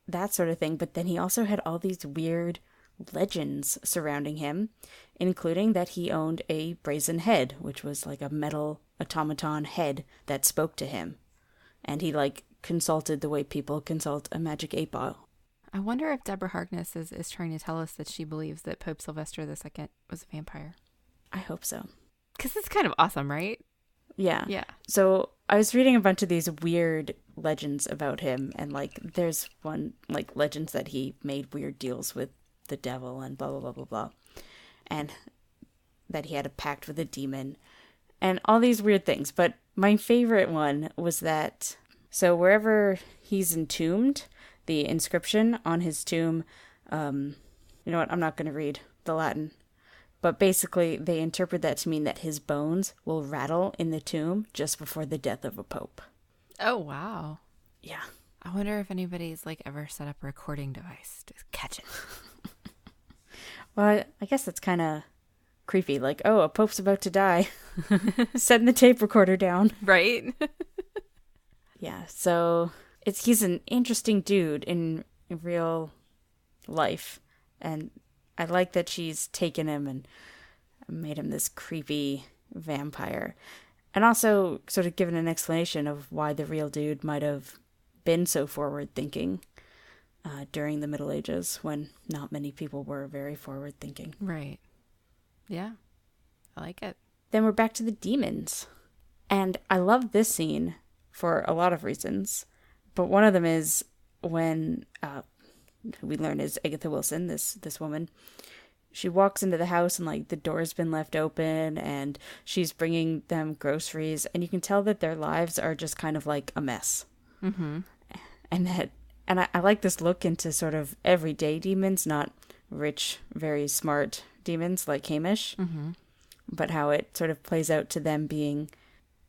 that sort of thing. But then he also had all these weird legends surrounding him, including that he owned a brazen head, which was like a metal automaton head that spoke to him. And he, like, consulted the way people consult a magic 8-ball. I wonder if Deborah Harkness is trying to tell us that she believes that Pope Sylvester II was a vampire. I hope so. Because it's kind of awesome, right? Yeah. Yeah. So I was reading a bunch of these weird legends about him, and, like, there's one, like, legends that he made weird deals with the devil and blah, blah, blah, blah, blah. And that he had a pact with a demon and all these weird things. But my favorite one was that, so wherever he's entombed, the inscription on his tomb, you know what, I'm not going to read the Latin, but basically they interpret that to mean that his bones will rattle in the tomb just before the death of a pope. Oh, wow. Yeah. I wonder if anybody's, like, ever set up a recording device to catch it. Well, I guess that's kind of creepy. Like, oh, a pope's about to die. Setting the tape recorder down. Right? Yeah, so he's an interesting dude in real life. And I like that she's taken him and made him this creepy vampire. And also sort of given an explanation of why the real dude might have been so forward-thinking during the Middle Ages, when not many people were very forward-thinking. Right. Yeah. I like it. Then we're back to the demons. And I love this scene for a lot of reasons. But one of them is when we learn is Agatha Wilson, this woman. She walks into the house and, like, the door's been left open and she's bringing them groceries. And you can tell that their lives are just kind of like a mess. Mm-hmm. And I like this look into sort of everyday demons, not rich, very smart demons like Hamish, mm-hmm. but how it sort of plays out to them being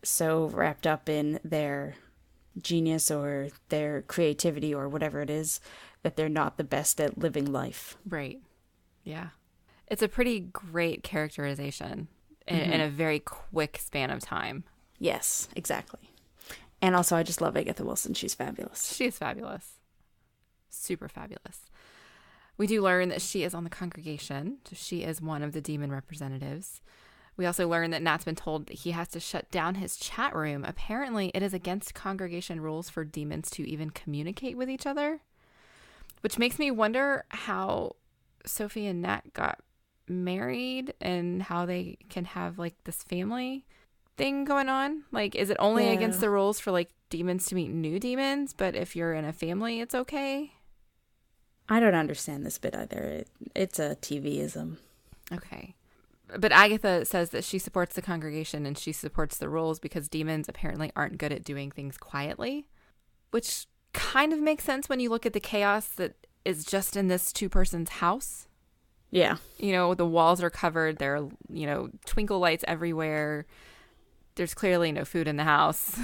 so wrapped up in their genius or their creativity or whatever it is that they're not the best at living life. Right. Yeah. It's a pretty great characterization in a very quick span of time. Yes, exactly. And also, I just love Agatha Wilson. She's fabulous. She is fabulous. Super fabulous. We do learn that she is on the congregation. So she is one of the demon representatives. We also learn that Nat's been told that he has to shut down his chat room. Apparently, it is against congregation rules for demons to even communicate with each other, which makes me wonder how Sophie and Nat got married and how they can have, like, this family thing going on. Like, is it only against the rules for, like, demons to meet new demons, but if you're in a family, it's okay? I don't understand this bit either. It's a TV-ism. Okay. But Agatha says that she supports the congregation and she supports the rules because demons apparently aren't good at doing things quietly, which kind of makes sense when you look at the chaos that is just in this two-person's house. Yeah. You know, the walls are covered. There are, you know, twinkle lights everywhere. There's clearly no food in the house.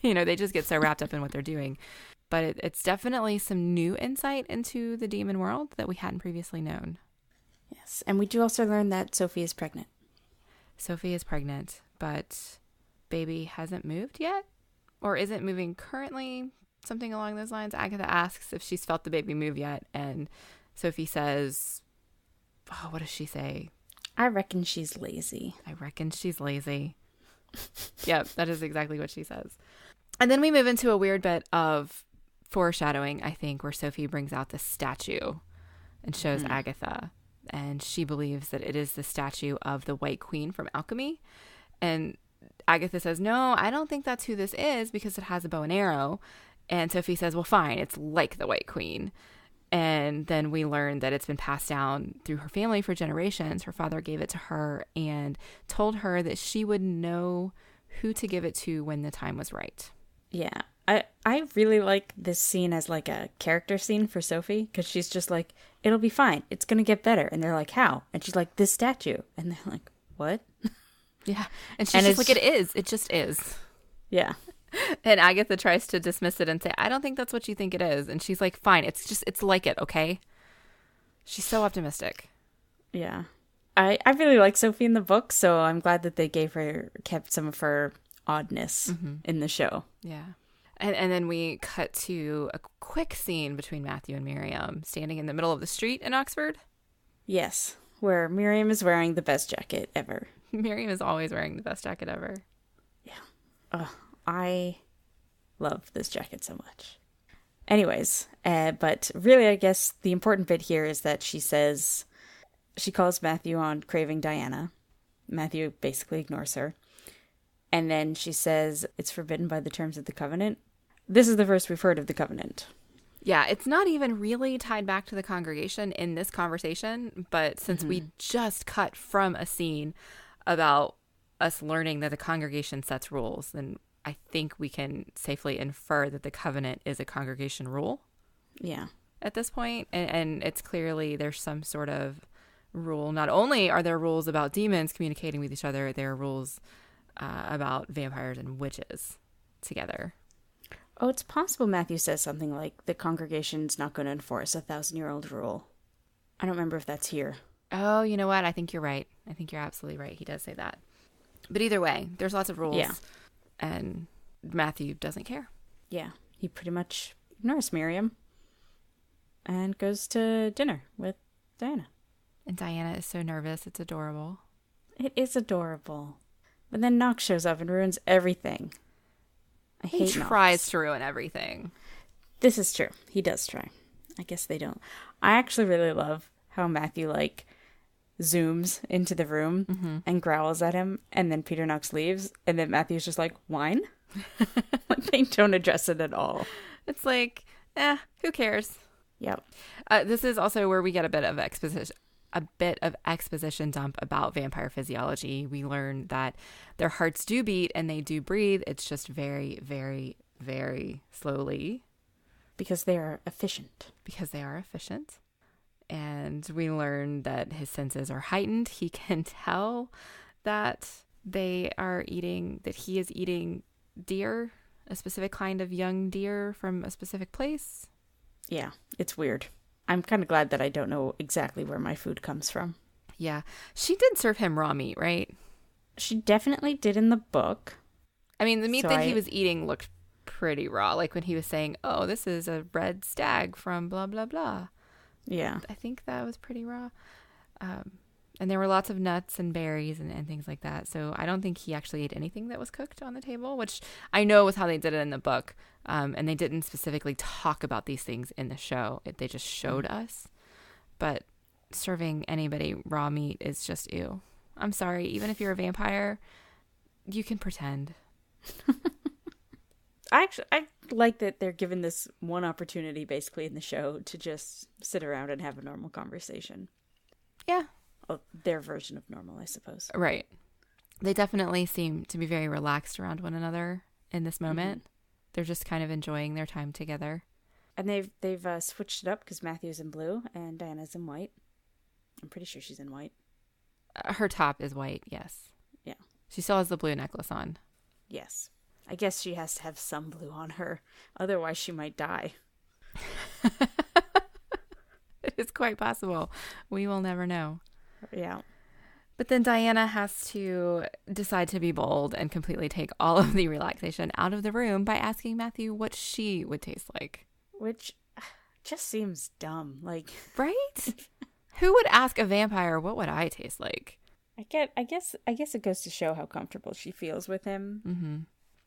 You know, they just get so wrapped up in what they're doing. But it's definitely some new insight into the demon world that we hadn't previously known. Yes, and we do also learn that Sophie is pregnant. Sophie is pregnant, but baby hasn't moved yet? Or isn't moving currently? Something along those lines. Agatha asks if she's felt the baby move yet, and Sophie says, oh, what does she say? I reckon she's lazy. I reckon she's lazy. Yep, that is exactly what she says. And then we move into a weird bit of foreshadowing, I think, where Sophie brings out the statue and shows Agatha. And she believes that it is the statue of the White Queen from Alchemy. And Agatha says, no, I don't think that's who this is because it has a bow and arrow. And Sophie says, well, fine, it's like the White Queen. And then we learn that it's been passed down through her family for generations. Her father gave it to her and told her that she would know who to give it to when the time was right. Yeah. I really like this scene as like a character scene for Sophie, because she's just like, it'll be fine. It's going to get better. And they're like, how? And she's like, this statue. And they're like, what? Yeah. And she's just like, it is. It just is. Yeah. And Agatha tries to dismiss it and say, I don't think that's what you think it is. And she's like, fine. It's like it. Okay. She's so optimistic. Yeah. I really like Sophie in the book, so I'm glad that they kept some of her oddness in the show. Yeah. And then we cut to a quick scene between Matthew and Miriam standing in the middle of the street in Oxford. Yes, where Miriam is wearing the best jacket ever. Miriam is always wearing the best jacket ever. Yeah. I love this jacket so much. Anyways, but really I guess the important bit here is that she calls Matthew on craving Diana. Matthew basically ignores her. And then she says it's forbidden by the terms of the covenant. This is the first we've heard of the covenant. Yeah, it's not even really tied back to the congregation in this conversation, but since we just cut from a scene about us learning that the congregation sets rules, then I think we can safely infer that the covenant is a congregation rule. Yeah. At this point, and it's clearly there's some sort of rule. Not only are there rules about demons communicating with each other, there are rules about vampires and witches together. Oh, it's possible Matthew says something like the congregation's not going to enforce a 1,000-year-old rule. I don't remember if that's here. Oh, you know what? I think you're right. I think you're absolutely right. He does say that. But either way, there's lots of rules. Yeah. And Matthew doesn't care. Yeah. He pretty much ignores Miriam and goes to dinner with Diana. And Diana is so nervous. It's adorable. It is adorable. But then Knox shows up and ruins everything. He tries to ruin everything. This is true. He does try. I guess they don't. I actually really love how Matthew, zooms into the room and growls at him, and then Peter Knox leaves, and then Matthew's just like, wine? They don't address it at all. It's like, who cares? Yep. This is also where we get a bit of exposition dump about vampire physiology. We learn that their hearts do beat and they do breathe. It's just very, very, very slowly. Because they are efficient. And we learn that his senses are heightened. He can tell that he is eating deer, a specific kind of young deer from a specific place. Yeah, it's weird. I'm kind of glad that I don't know exactly where my food comes from. Yeah. She did serve him raw meat, right? She definitely did in the book. I mean, the meat he was eating looked pretty raw. Like when he was saying, oh, this is a red stag from blah, blah, blah. Yeah. I think that was pretty raw. And there were lots of nuts and berries and things like that. So I don't think he actually ate anything that was cooked on the table, which I know was how they did it in the book. And they didn't specifically talk about these things in the show. They just showed us. But serving anybody raw meat is just ew. I'm sorry. Even if you're a vampire, you can pretend. I like that they're given this one opportunity basically in the show to just sit around and have a normal conversation. Yeah. Well, their version of normal, I suppose. Right. They definitely seem to be very relaxed around one another in this moment. They're just kind of enjoying their time together. And they've switched it up because Matthew's in blue and Diana's in white. I'm pretty sure she's in white. Her top is white, yes. Yeah. She still has the blue necklace on. Yes. I guess she has to have some blue on her. Otherwise, she might die. It is quite possible. We will never know. Yeah. But then Diana has to decide to be bold and completely take all of the relaxation out of the room by asking Matthew what she would taste like. Which just seems dumb. Right? Who would ask a vampire, what would I taste like? I guess it goes to show how comfortable she feels with him. Mm-hmm.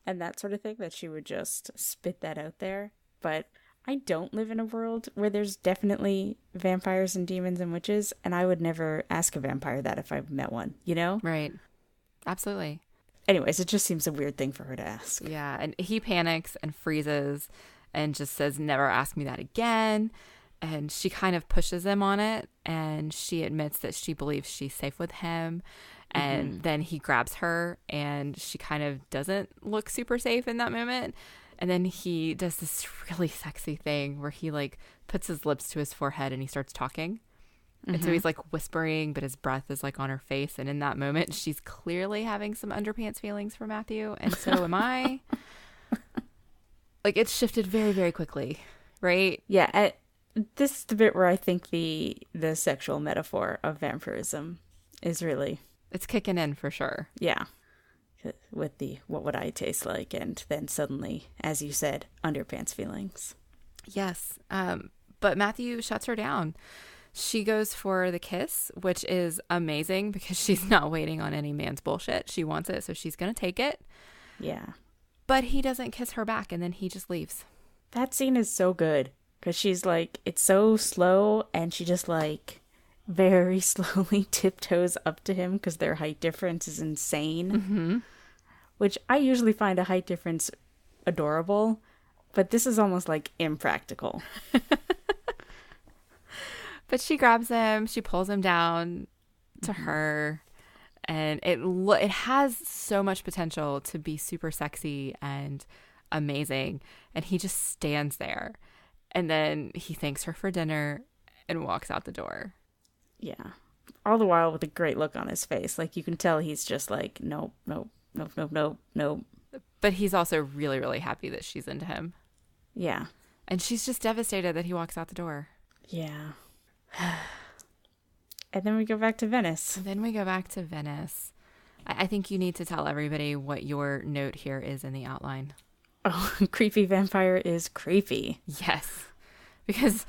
And that sort of thing, that she would just spit that out there. But I don't live in a world where there's definitely vampires and demons and witches, and I would never ask a vampire that if I met one, you know? Right. Absolutely. Anyways, it just seems a weird thing for her to ask. Yeah, and he panics and freezes and just says, never ask me that again. And she kind of pushes him on it, and she admits that she believes she's safe with him. And then he grabs her, and she kind of doesn't look super safe in that moment. And then he does this really sexy thing where he like puts his lips to his forehead and he starts talking. And so he's like whispering, but his breath is like on her face. And in that moment, she's clearly having some underpants feelings for Matthew. And so am I. Like, it's shifted very, very quickly, right? Yeah, this is the bit where I think the sexual metaphor of vampirism is really... It's kicking in for sure. Yeah. With the what would I taste like, and then suddenly, as you said, underpants feelings. Yes. But Matthew shuts her down. She goes for the kiss, which is amazing because she's not waiting on any man's bullshit. She wants it, so she's going to take it. Yeah. But he doesn't kiss her back, and then he just leaves. That scene is so good because she's like, it's so slow, and she just like very slowly tiptoes up to him because their height difference is insane. Which I usually find a height difference adorable, but this is almost like impractical. But she grabs him, she pulls him down to her, and it has so much potential to be super sexy and amazing. And he just stands there, and then he thanks her for dinner and walks out the door. Yeah. All the while with a great look on his face. Like, you can tell he's just like, nope, nope, nope, nope, nope, nope. But he's also really, really happy that she's into him. Yeah. And she's just devastated that he walks out the door. Yeah. And then we go back to Venice. I think you need to tell everybody what your note here is in the outline. Oh, creepy vampire is creepy. Yes. Because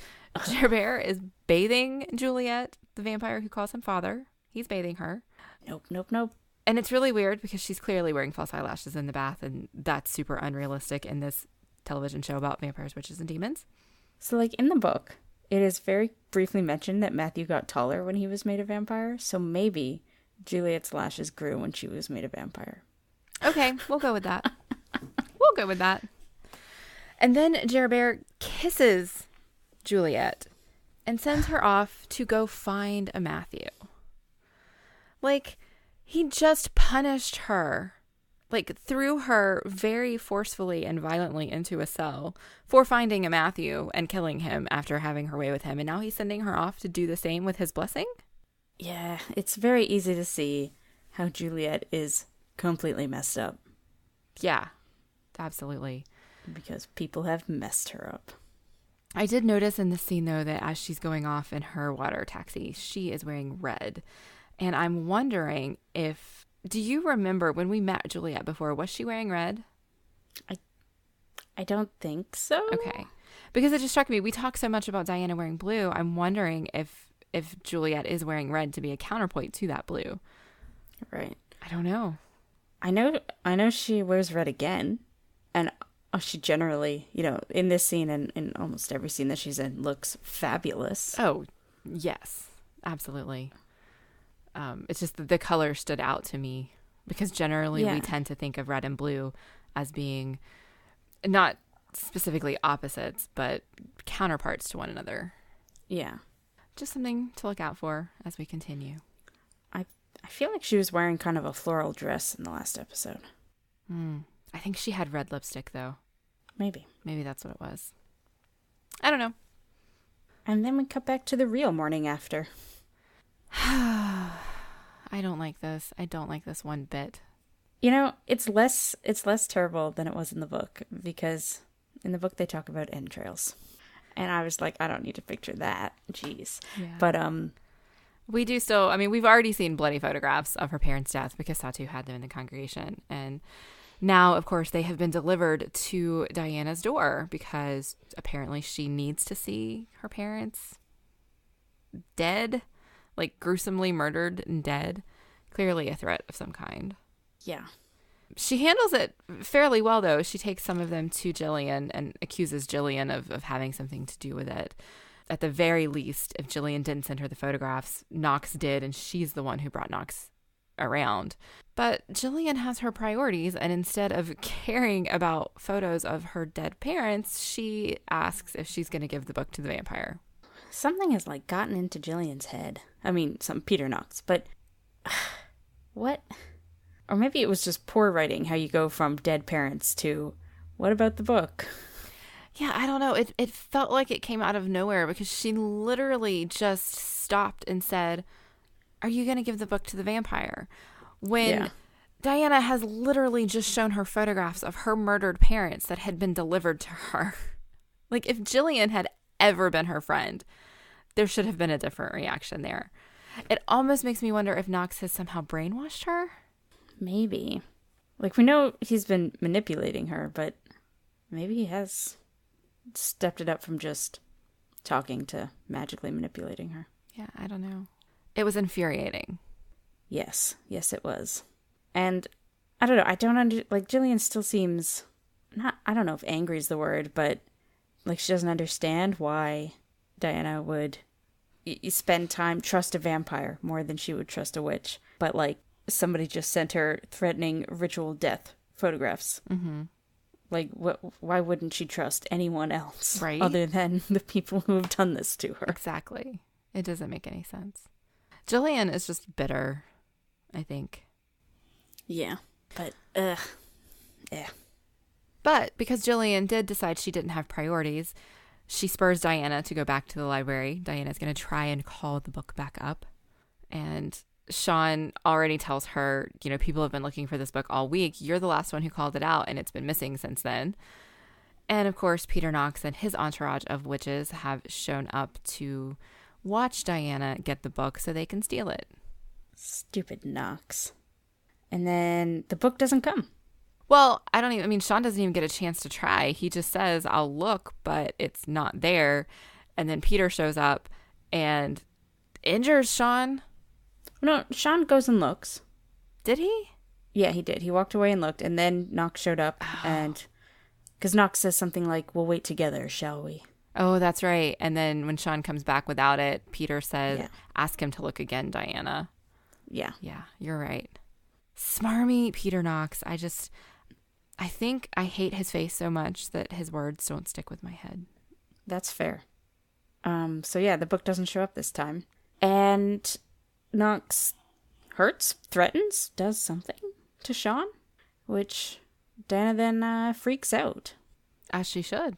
Gerbert is bathing Juliet, the vampire who calls him father. He's bathing her. Nope, nope, nope. And it's really weird because she's clearly wearing false eyelashes in the bath, and that's super unrealistic in this television show about vampires, witches, and demons. So, like, in the book, it is very briefly mentioned that Matthew got taller when he was made a vampire, so maybe Juliet's lashes grew when she was made a vampire. Okay, we'll go with that. And then Gerbert kisses Juliet and sends her off to go find a Matthew. Like, he just punished her, like threw her very forcefully and violently into a cell for finding a Matthew and killing him after having her way with him. And now he's sending her off to do the same with his blessing? Yeah, it's very easy to see how Juliet is completely messed up. Yeah, absolutely. Because people have messed her up. I did notice in this scene, though, that as she's going off in her water taxi, she is wearing red. And I'm wondering if... Do you remember when we met Juliet before, was she wearing red? I don't think so. Okay. Because it just struck me, we talk so much about Diana wearing blue. I'm wondering if Juliet is wearing red to be a counterpoint to that blue. Right. I don't know. I know she wears red again. And she generally, in this scene and in almost every scene that she's in, looks fabulous. Oh, yes. Absolutely. It's just that the color stood out to me because generally we tend to think of red and blue as being not specifically opposites, but counterparts to one another. Yeah. Just something to look out for as we continue. I feel like she was wearing kind of a floral dress in the last episode. I think she had red lipstick, though. Maybe that's what it was. I don't know. And then we cut back to the real morning after. I don't like this. I don't like this one bit. It's less terrible than it was in the book, because in the book they talk about entrails. And I was like, I don't need to picture that. Jeez. Yeah. But we do still, we've already seen bloody photographs of her parents' death because Satu had them in the congregation. And now, of course, they have been delivered to Diana's door because apparently she needs to see her parents dead, like gruesomely murdered and dead. Clearly a threat of some kind. Yeah. She handles it fairly well, though. She takes some of them to Jillian and accuses Jillian of having something to do with it. At the very least, if Jillian didn't send her the photographs, Knox did, and she's the one who brought Knox around. But Jillian has her priorities, and instead of caring about photos of her dead parents, she asks if she's going to give the book to the vampire. Something has like gotten into Jillian's head. I mean, some Peter Knox, but what? Or maybe it was just poor writing, how you go from dead parents to, what about the book? Yeah, I don't know. It felt like it came out of nowhere because she literally just stopped and said, "Are you going to give the book to the vampire?" When Diana has literally just shown her photographs of her murdered parents that had been delivered to her. Like, if Jillian had ever been her friend, there should have been a different reaction there. It almost makes me wonder if Knox has somehow brainwashed her. Maybe. Like, we know he's been manipulating her, but maybe he has stepped it up from just talking to magically manipulating her. Yeah, I don't know. It was infuriating. Yes, it was. And I don't know, like, Jillian still seems not, I don't know if angry is the word, but like she doesn't understand why Diana would spend time, trust a vampire more than she would trust a witch. But like, somebody just sent her threatening ritual death photographs. Mm-hmm. Like, why wouldn't she trust anyone else, right? Other than the people who have done this to her? Exactly. It doesn't make any sense. Jillian is just bitter, I think. Yeah, but yeah. But because Jillian did decide she didn't have priorities, she spurs Diana to go back to the library. Diana's going to try and call the book back up. And Sean already tells her, you know, people have been looking for this book all week. You're the last one who called it out, and it's been missing since then. And of course, Peter Knox and his entourage of witches have shown up to watch Diana get the book so they can steal it. Stupid Knox. And then the book doesn't come. Well, Sean doesn't even get a chance to try. He just says, "I'll look," but it's not there. And then Peter shows up and injures Sean. No, Sean goes and looks. Did he? Yeah, he did. He walked away and looked, and then Knox showed up, and because Knox says something like, "We'll wait together, shall we?" Oh, that's right. And then when Sean comes back without it, Peter says, "Ask him to look again, Diana." Yeah. Yeah, you're right. Smarmy Peter Knox. I think I hate his face so much that his words don't stick with my head. That's fair. So yeah, the book doesn't show up this time. And Knox hurts, threatens, does something to Sean, which Diana then freaks out. As she should.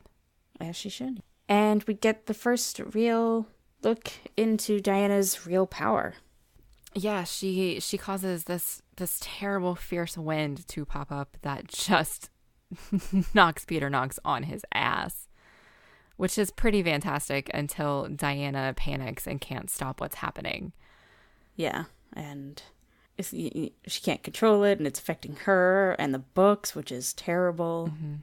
As she should. And we get the first real look into Diana's real power. Yeah, she causes this terrible fierce wind to pop up that just knocks Peter Knox on his ass, which is pretty fantastic until Diana panics and can't stop what's happening. Yeah, and she can't control it, and it's affecting her and the books, which is terrible. Mm-hmm.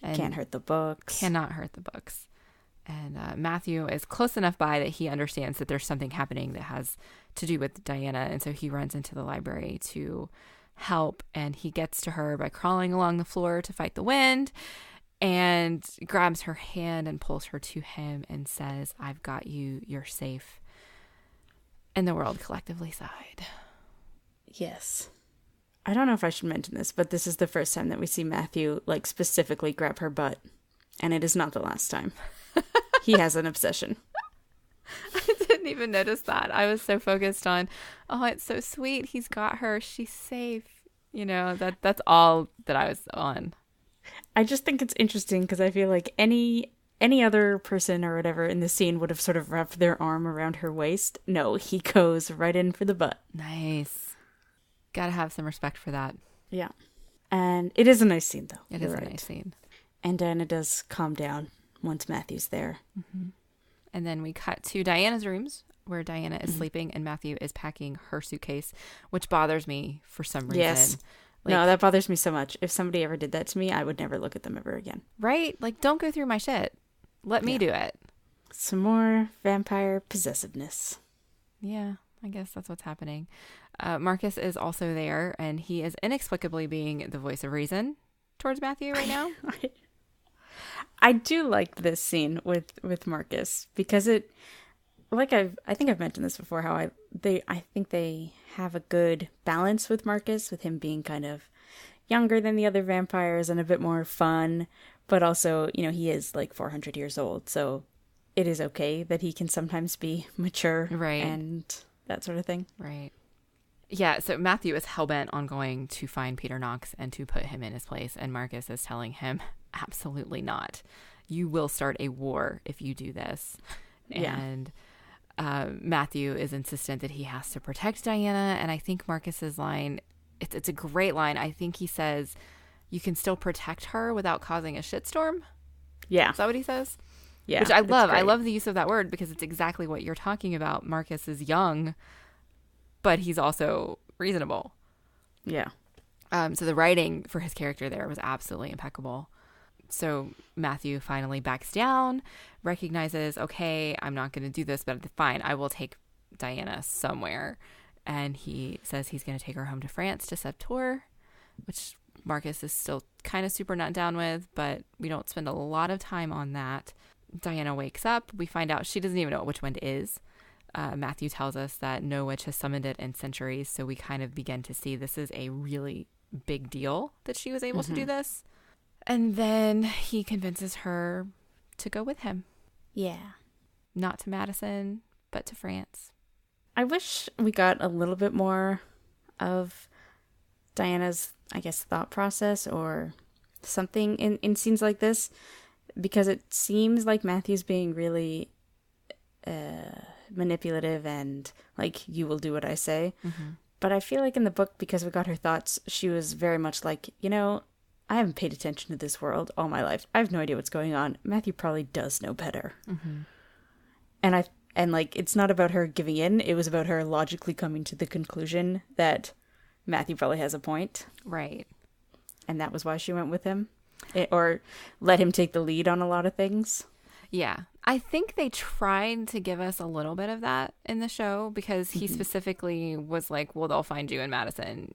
And can't hurt the books. Cannot hurt the books. And Matthew is close enough by that he understands that there's something happening that has to do with Diana. And so he runs into the library to help. And he gets to her by crawling along the floor to fight the wind and grabs her hand and pulls her to him and says, "I've got you. You're safe." And the world collectively sighed. Yes. I don't know if I should mention this, but this is the first time that we see Matthew, like, specifically grab her butt. And it is not the last time. He has an obsession. I didn't even notice that. I was so focused on, oh, it's so sweet. He's got her. She's safe. You know, that's all that I was on. I just think it's interesting because I feel like any other person or whatever in the scene would have sort of wrapped their arm around her waist. No, he goes right in for the butt. Nice. Gotta have some respect for that. Yeah. And it is a nice scene, though. It is a nice scene. And Diana does calm down once Matthew's there. Mm-hmm. And then we cut to Diana's rooms where Diana is sleeping and Matthew is packing her suitcase, which bothers me for some reason. Yes. No, that bothers me so much. If somebody ever did that to me, I would never look at them ever again. Right? Like, don't go through my shit. Let me do it. Some more vampire possessiveness. Yeah. I guess that's what's happening. Marcus is also there, and he is inexplicably being the voice of reason towards Matthew right now. I do like this scene with Marcus because it, like I think I've mentioned this before, how I think they have a good balance with Marcus, with him being kind of younger than the other vampires and a bit more fun, but also, you know, he is like 400 years old, so it is okay that he can sometimes be mature, right, and that sort of thing. Right. Yeah, so Matthew is hellbent on going to find Peter Knox and to put him in his place, and Marcus is telling him, absolutely not. You will start a war if you do this. Yeah. And Matthew is insistent that he has to protect Diana, and I think Marcus's line, it's a great line. I think he says, you can still protect her without causing a shitstorm. Yeah. Is that what he says? Yeah. Which I love. I love the use of that word because it's exactly what you're talking about. Marcus is young, but he's also reasonable. Yeah. So the writing for his character there was absolutely impeccable. So Matthew finally backs down, recognizes, okay, I'm not going to do this, but fine, I will take Diana somewhere. And he says he's going to take her home to France to Septour, which Marcus is still kind of super not down with, but we don't spend a lot of time on that. Diana wakes up. We find out she doesn't even know what witch wind is. Matthew tells us that no witch has summoned it in centuries, so we kind of begin to see this is a really big deal that she was able to do this. And then he convinces her to go with him. Yeah. Not to Madison, but to France. I wish we got a little bit more of Diana's, I guess, thought process or something in scenes like this, because it seems like Matthew's being really manipulative and like, you will do what I say. Mm-hmm. But I feel like in the book, because we got her thoughts, she was very much like, you know, I haven't paid attention to this world all my life. I have no idea what's going on. Matthew probably does know better. Mm-hmm. And like, it's not about her giving in. It was about her logically coming to the conclusion that Matthew probably has a point. Right. And that was why she went with him. Or let him take the lead on a lot of things. Yeah. I think they tried to give us a little bit of that in the show because he specifically was like, well, they'll find you in Madison.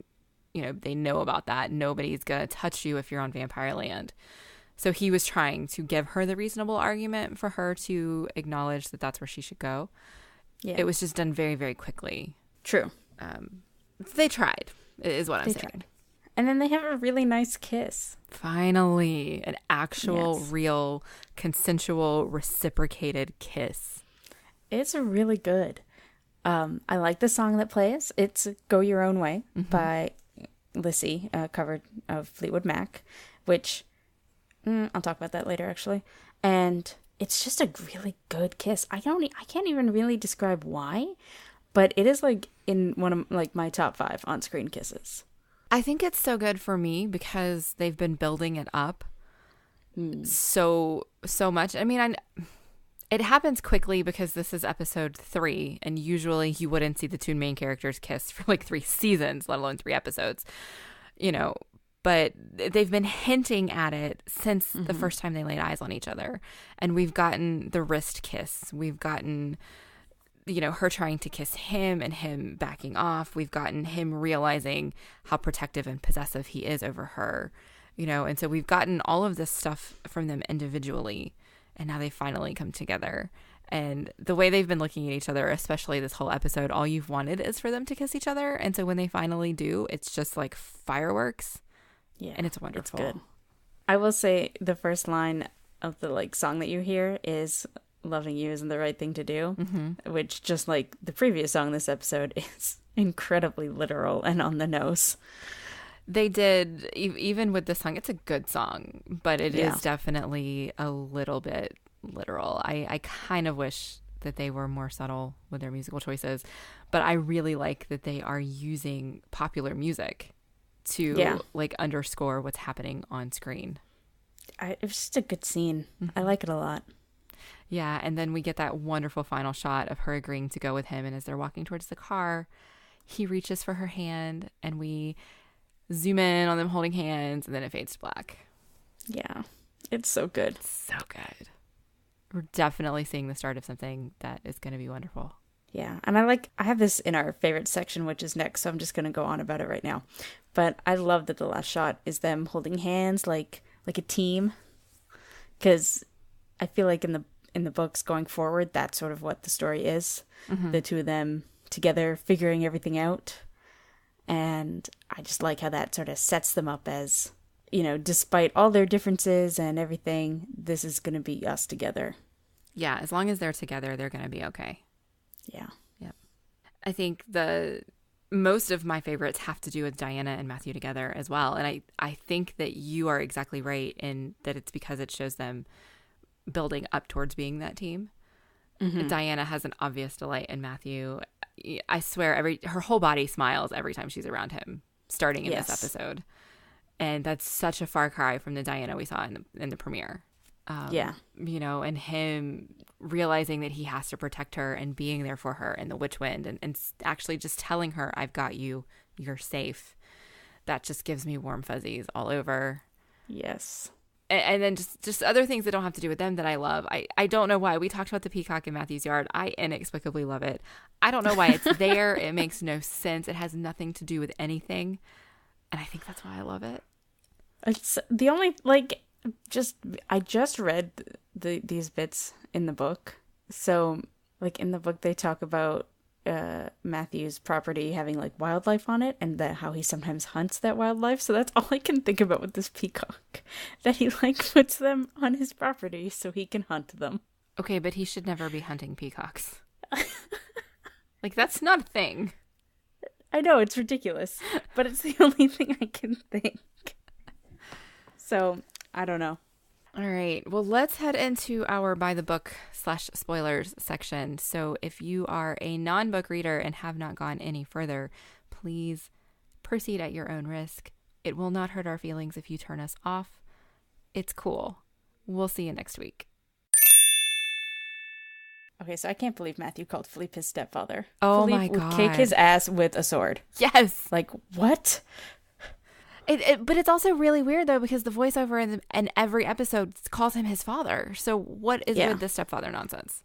You know, they know about that. Nobody's going to touch you if you're on Vampire Land. So he was trying to give her the reasonable argument for her to acknowledge that that's where she should go. Yeah. It was just done very, very quickly. True. They tried, is what I'm saying. Tried. And then they have a really nice kiss. Finally, an actual, real, consensual, reciprocated kiss. It's really good. I like the song that plays. It's Go Your Own Way by Lissy, cover of Fleetwood Mac, which I'll talk about that later, actually. And it's just a really good kiss. I can't even really describe why, but it is like in one of like my top 5 on-screen kisses. I think it's so good for me because they've been building it up so much. I mean, it happens quickly because this is episode 3, and usually you wouldn't see the 2 main characters kiss for like 3 seasons, let alone 3 episodes, you know. But they've been hinting at it since the first time they laid eyes on each other. And we've gotten the wrist kiss. We've gotten, you know, her trying to kiss him and him backing off. We've gotten him realizing how protective and possessive he is over her, you know. And so we've gotten all of this stuff from them individually. And now they finally come together. And the way they've been looking at each other, especially this whole episode, all you've wanted is for them to kiss each other. And so when they finally do, it's just like fireworks. Yeah, and it's wonderful. It's good. I will say the first line of the like song that you hear is "Loving you isn't the right thing to do," which, just like the previous song this episode, is incredibly literal and on the nose. They did, even with this song, it's a good song, but it is definitely a little bit literal. I kind of wish that they were more subtle with their musical choices, but I really like that they are using popular music to like underscore what's happening on screen. It was just a good scene. I like it a lot. Yeah, and then we get that wonderful final shot of her agreeing to go with him, and as they're walking towards the car, he reaches for her hand, and we zoom in on them holding hands, and then it fades to black. Yeah, it's so good. So good. We're definitely seeing the start of something that is going to be wonderful. Yeah, and I have this in our favorite section, which is next, so I'm just going to go on about it right now. But I love that the last shot is them holding hands like a team, because I feel like in the books going forward, that's sort of what the story is. Mm-hmm. The two of them together figuring everything out. And I just like how that sort of sets them up as, you know, despite all their differences and everything, this is going to be us together. Yeah, as long as they're together, they're going to be okay. Yeah. Yep. I think most of my favorites have to do with Diana and Matthew together as well. And I think that you are exactly right in that it's because it shows them building up towards being that team. Mm-hmm. Diana has an obvious delight in Matthew. I swear her whole body smiles every time she's around him, starting in this episode. And that's such a far cry from the Diana we saw in the premiere. You know, and him realizing that he has to protect her and being there for her in the Witch Wind and actually just telling her, I've got you, you're safe. That just gives me warm fuzzies all over. Yes. And then just other things that don't have to do with them that I love. I don't know why. We talked about the peacock in Matthew's yard. I inexplicably love it. I don't know why it's there. It makes no sense. It has nothing to do with anything. And I think that's why I love it. It's the only, I just read these bits in the book. So, in the book, they talk about Matthew's property having wildlife on it, and how he sometimes hunts that wildlife. So that's all I can think about with this peacock, that he puts them on his property so he can hunt them. Okay, but he should never be hunting peacocks. That's not a thing. I know, it's ridiculous, but it's the only thing I can think. So I don't know. All right. Well, let's head into our by the book /spoilers section. So if you are a non-book reader and have not gone any further, please proceed at your own risk. It will not hurt our feelings if you turn us off. It's cool. We'll see you next week. Okay, so I can't believe Matthew called Philippe his stepfather. Oh Philippe my God. would kick his ass with a sword. Yes. What? But it's also really weird, though, because the voiceover in every episode calls him his father. So what is with this stepfather nonsense?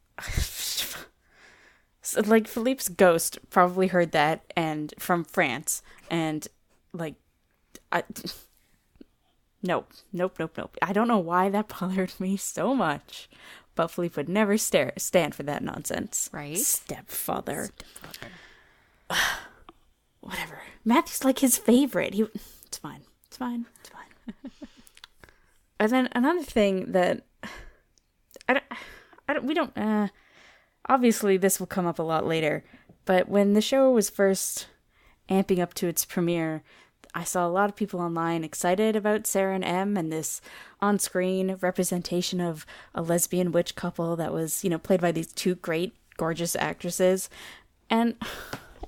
So, Philippe's ghost probably heard that and from France. And, nope. I don't know why that bothered me so much. But Philippe would never stand for that nonsense. Right? Stepfather. Whatever. Matthew's his favorite. It's fine. And then another thing that we don't obviously this will come up a lot later, but when the show was first amping up to its premiere, I saw a lot of people online excited about Sarah and Em and this on-screen representation of a lesbian witch couple that was, played by these two great, gorgeous actresses. And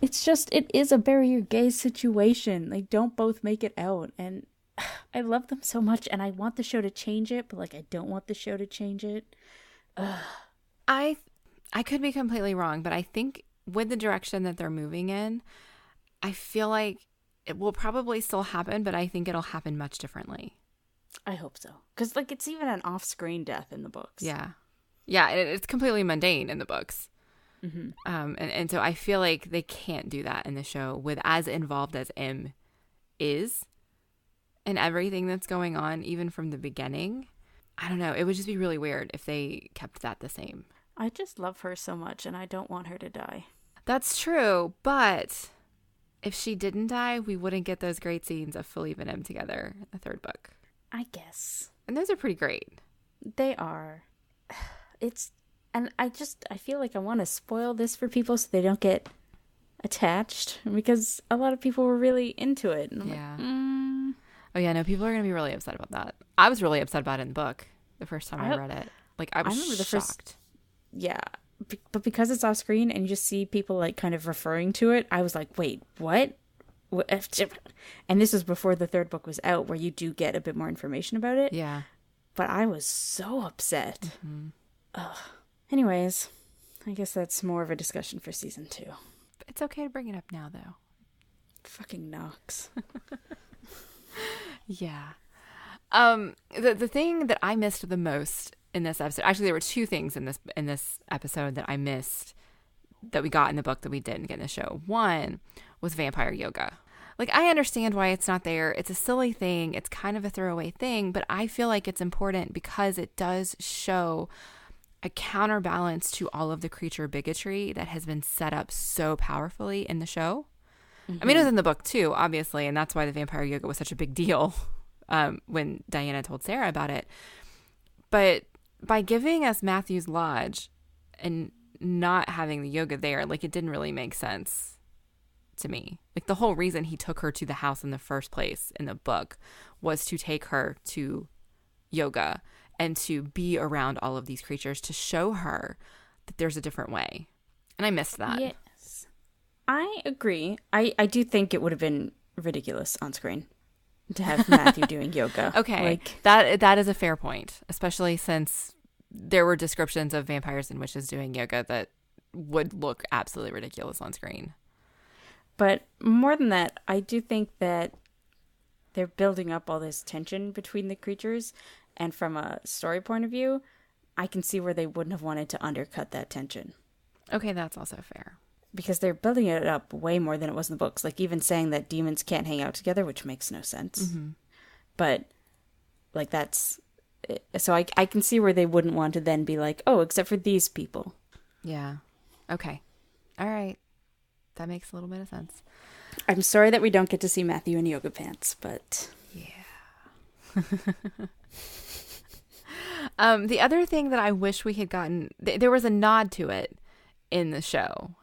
it is a bury your gays situation. They don't both make it out. And I love them so much, and I want the show to change it, but I don't want the show to change it. I could be completely wrong, but I think with the direction that they're moving in, I feel like it will probably still happen, but I think it'll happen much differently. I hope so. Because, it's even an off-screen death in the books. Yeah. Yeah, it's completely mundane in the books. Mm-hmm. And so I feel like they can't do that in the show with as involved as Em is and everything that's going on, even from the beginning. I don't know. It would just be really weird if they kept that the same. I just love her so much, and I don't want her to die. That's true, but if she didn't die, we wouldn't get those great scenes of Philippe and Em together in the third book. I guess. And those are pretty great. They are. And I feel like I want to spoil this for people so they don't get attached, because a lot of people were really into it. And I'm Oh, yeah, no, people are going to be really upset about that. I was really upset about it in the book the first time I read it. I was remember shocked. Yeah, but because it's off screen and you just see people kind of referring to it, I was like, wait, what? And this was before the third book was out, where you do get a bit more information about it. Yeah. But I was so upset. Mm-hmm. Ugh. Anyways, I guess that's more of a discussion for season 2. It's okay to bring it up now, though. Fucking Knox. Yeah. The thing that I missed the most in this episode, actually there were two things in this episode that I missed that we got in the book that we didn't get in the show. One was vampire yoga. Like, I understand why it's not there. It's a silly thing. It's kind of a throwaway thing, but I feel like it's important because it does show a counterbalance to all of the creature bigotry that has been set up so powerfully in the show. I mean, it was in the book too, obviously, and that's why the vampire yoga was such a big deal when Diana told Sarah about it. But by giving us Matthew's Lodge and not having the yoga there, like, it didn't really make sense to me. Like, the whole reason he took her to the house in the first place in the book was to take her to yoga and to be around all of these creatures, to show her that there's a different way. And I missed that. Yes. I agree. I do think it would have been ridiculous on screen to have Matthew doing yoga. Okay. Like, that is a fair point, especially since there were descriptions of vampires and witches doing yoga that would look absolutely ridiculous on screen. but more than that, I do think that they're building up all this tension between the creatures, and from a story point of view, I can see where they wouldn't have wanted to undercut that tension. Okay, that's also fair. Because they're building it up way more than it was in the books. Like, even saying that demons can't hang out together, which makes no sense. Mm-hmm. But, like, that's... So I can see where they wouldn't want to then be like, oh, except for these people. Yeah. Okay. All right. That makes a little bit of sense. I'm sorry that we don't get to see Matthew in yoga pants, but... Yeah. The other thing that I wish we had gotten... there was a nod to it in the show,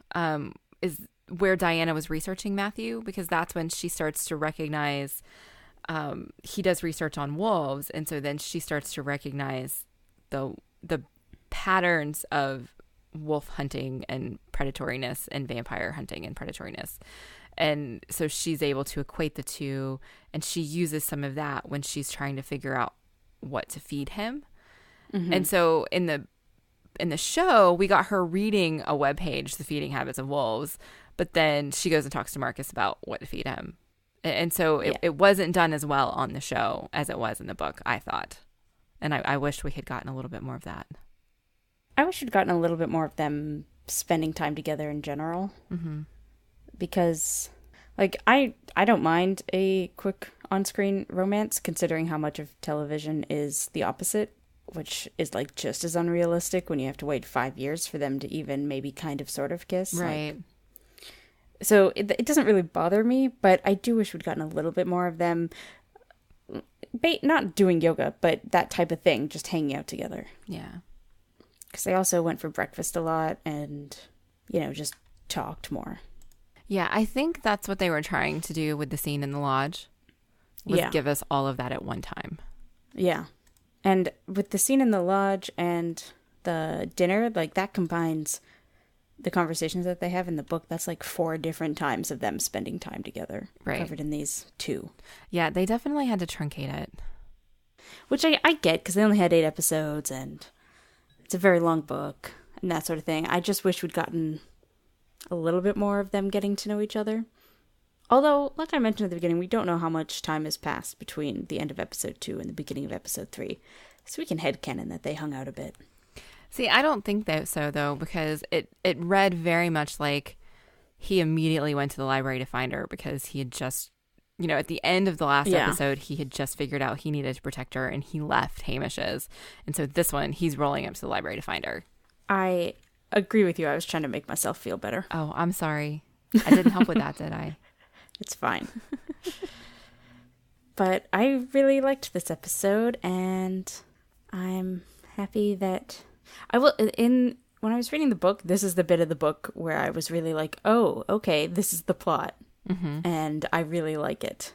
is where Diana was researching Matthew, because that's when she starts to recognize he does research on wolves, and so then she starts to recognize the patterns of wolf hunting and predatoriness and vampire hunting and predatoriness. And so she's able to equate the two, and she uses some of that when she's trying to figure out what to feed him. Mm-hmm. And so in the show, we got her reading a webpage, The Feeding Habits of Wolves, but then she goes and talks to Marcus about what to feed him. And so it wasn't done as well on the show as it was in the book, I thought. And I wish we had gotten a little bit more of that. I wish we'd gotten a little bit more of them spending time together in general. Mm-hmm. Because, like, I don't mind a quick on-screen romance, considering how much of television is the opposite, which is, like, just as unrealistic when you have to wait 5 years for them to even maybe kind of sort of kiss. Right. Like, so it doesn't really bother me, but I do wish we'd gotten a little bit more of them, not doing yoga, but that type of thing, just hanging out together. Yeah. Because they also went for breakfast a lot and, just talked more. Yeah, I think that's what they were trying to do with the scene in the lodge, was give us all of that at one time. Yeah. And with the scene in the lodge and the dinner, like, that combines the conversations that they have in the book. That's like 4 different times of them spending time together. Right. Covered in these 2. Yeah, they definitely had to truncate it. Which I get, because they only had 8 episodes, and it's a very long book, and that sort of thing. I just wish we'd gotten a little bit more of them getting to know each other. Although, like I mentioned at the beginning, we don't know how much time has passed between the end of episode 2 and the beginning of episode 3. So we can headcanon that they hung out a bit. See, I don't think that so, though, because it read very much like he immediately went to the library to find her, because he had just, at the end of the last episode, he had just figured out he needed to protect her, and he left Hamish's. And so this one, he's rolling up to the library to find her. I agree with you. I was trying to make myself feel better. Oh, I'm sorry. I didn't help with that, did I? It's fine. But I really liked this episode, and I'm happy that when I was reading the book, this is the bit of the book where I was really like, oh, okay, this is the plot. Mm-hmm. And I really like it.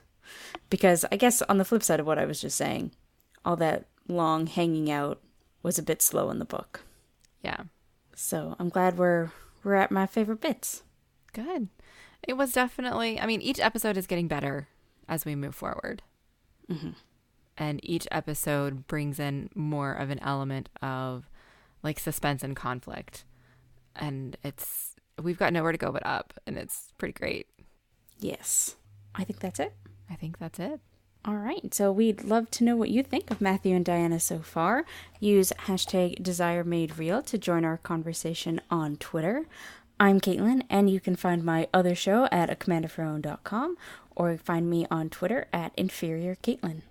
Because I guess on the flip side of what I was just saying, all that long hanging out was a bit slow in the book. Yeah. So I'm glad we're at my favorite bits. Good. It was definitely, each episode is getting better as we move forward. Mm-hmm. And each episode brings in more of an element of, like, suspense and conflict. And we've got nowhere to go but up, and it's pretty great. Yes. I think that's it. I think that's it. All right. So we'd love to know what you think of Matthew and Diana so far. Use #DesireMadeReal to join our conversation on Twitter. I'm Caitlin, and you can find my other show at acommandoforourown.com, or find me on Twitter at InferiorCaitlin.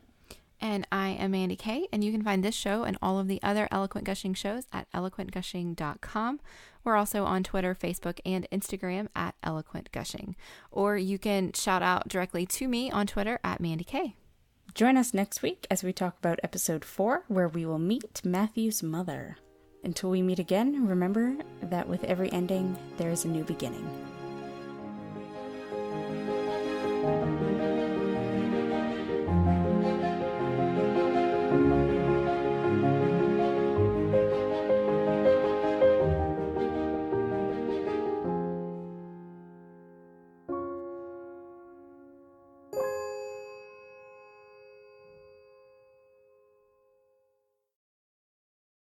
And I am Mandy Kay, and you can find this show and all of the other Eloquent Gushing shows at eloquentgushing.com. We're also on Twitter, Facebook, and Instagram at Eloquent Gushing. Or you can shout out directly to me on Twitter at Mandy Kay. Join us next week as we talk about episode 4, where we will meet Matthew's mother. Until we meet again, remember that with every ending, there is a new beginning.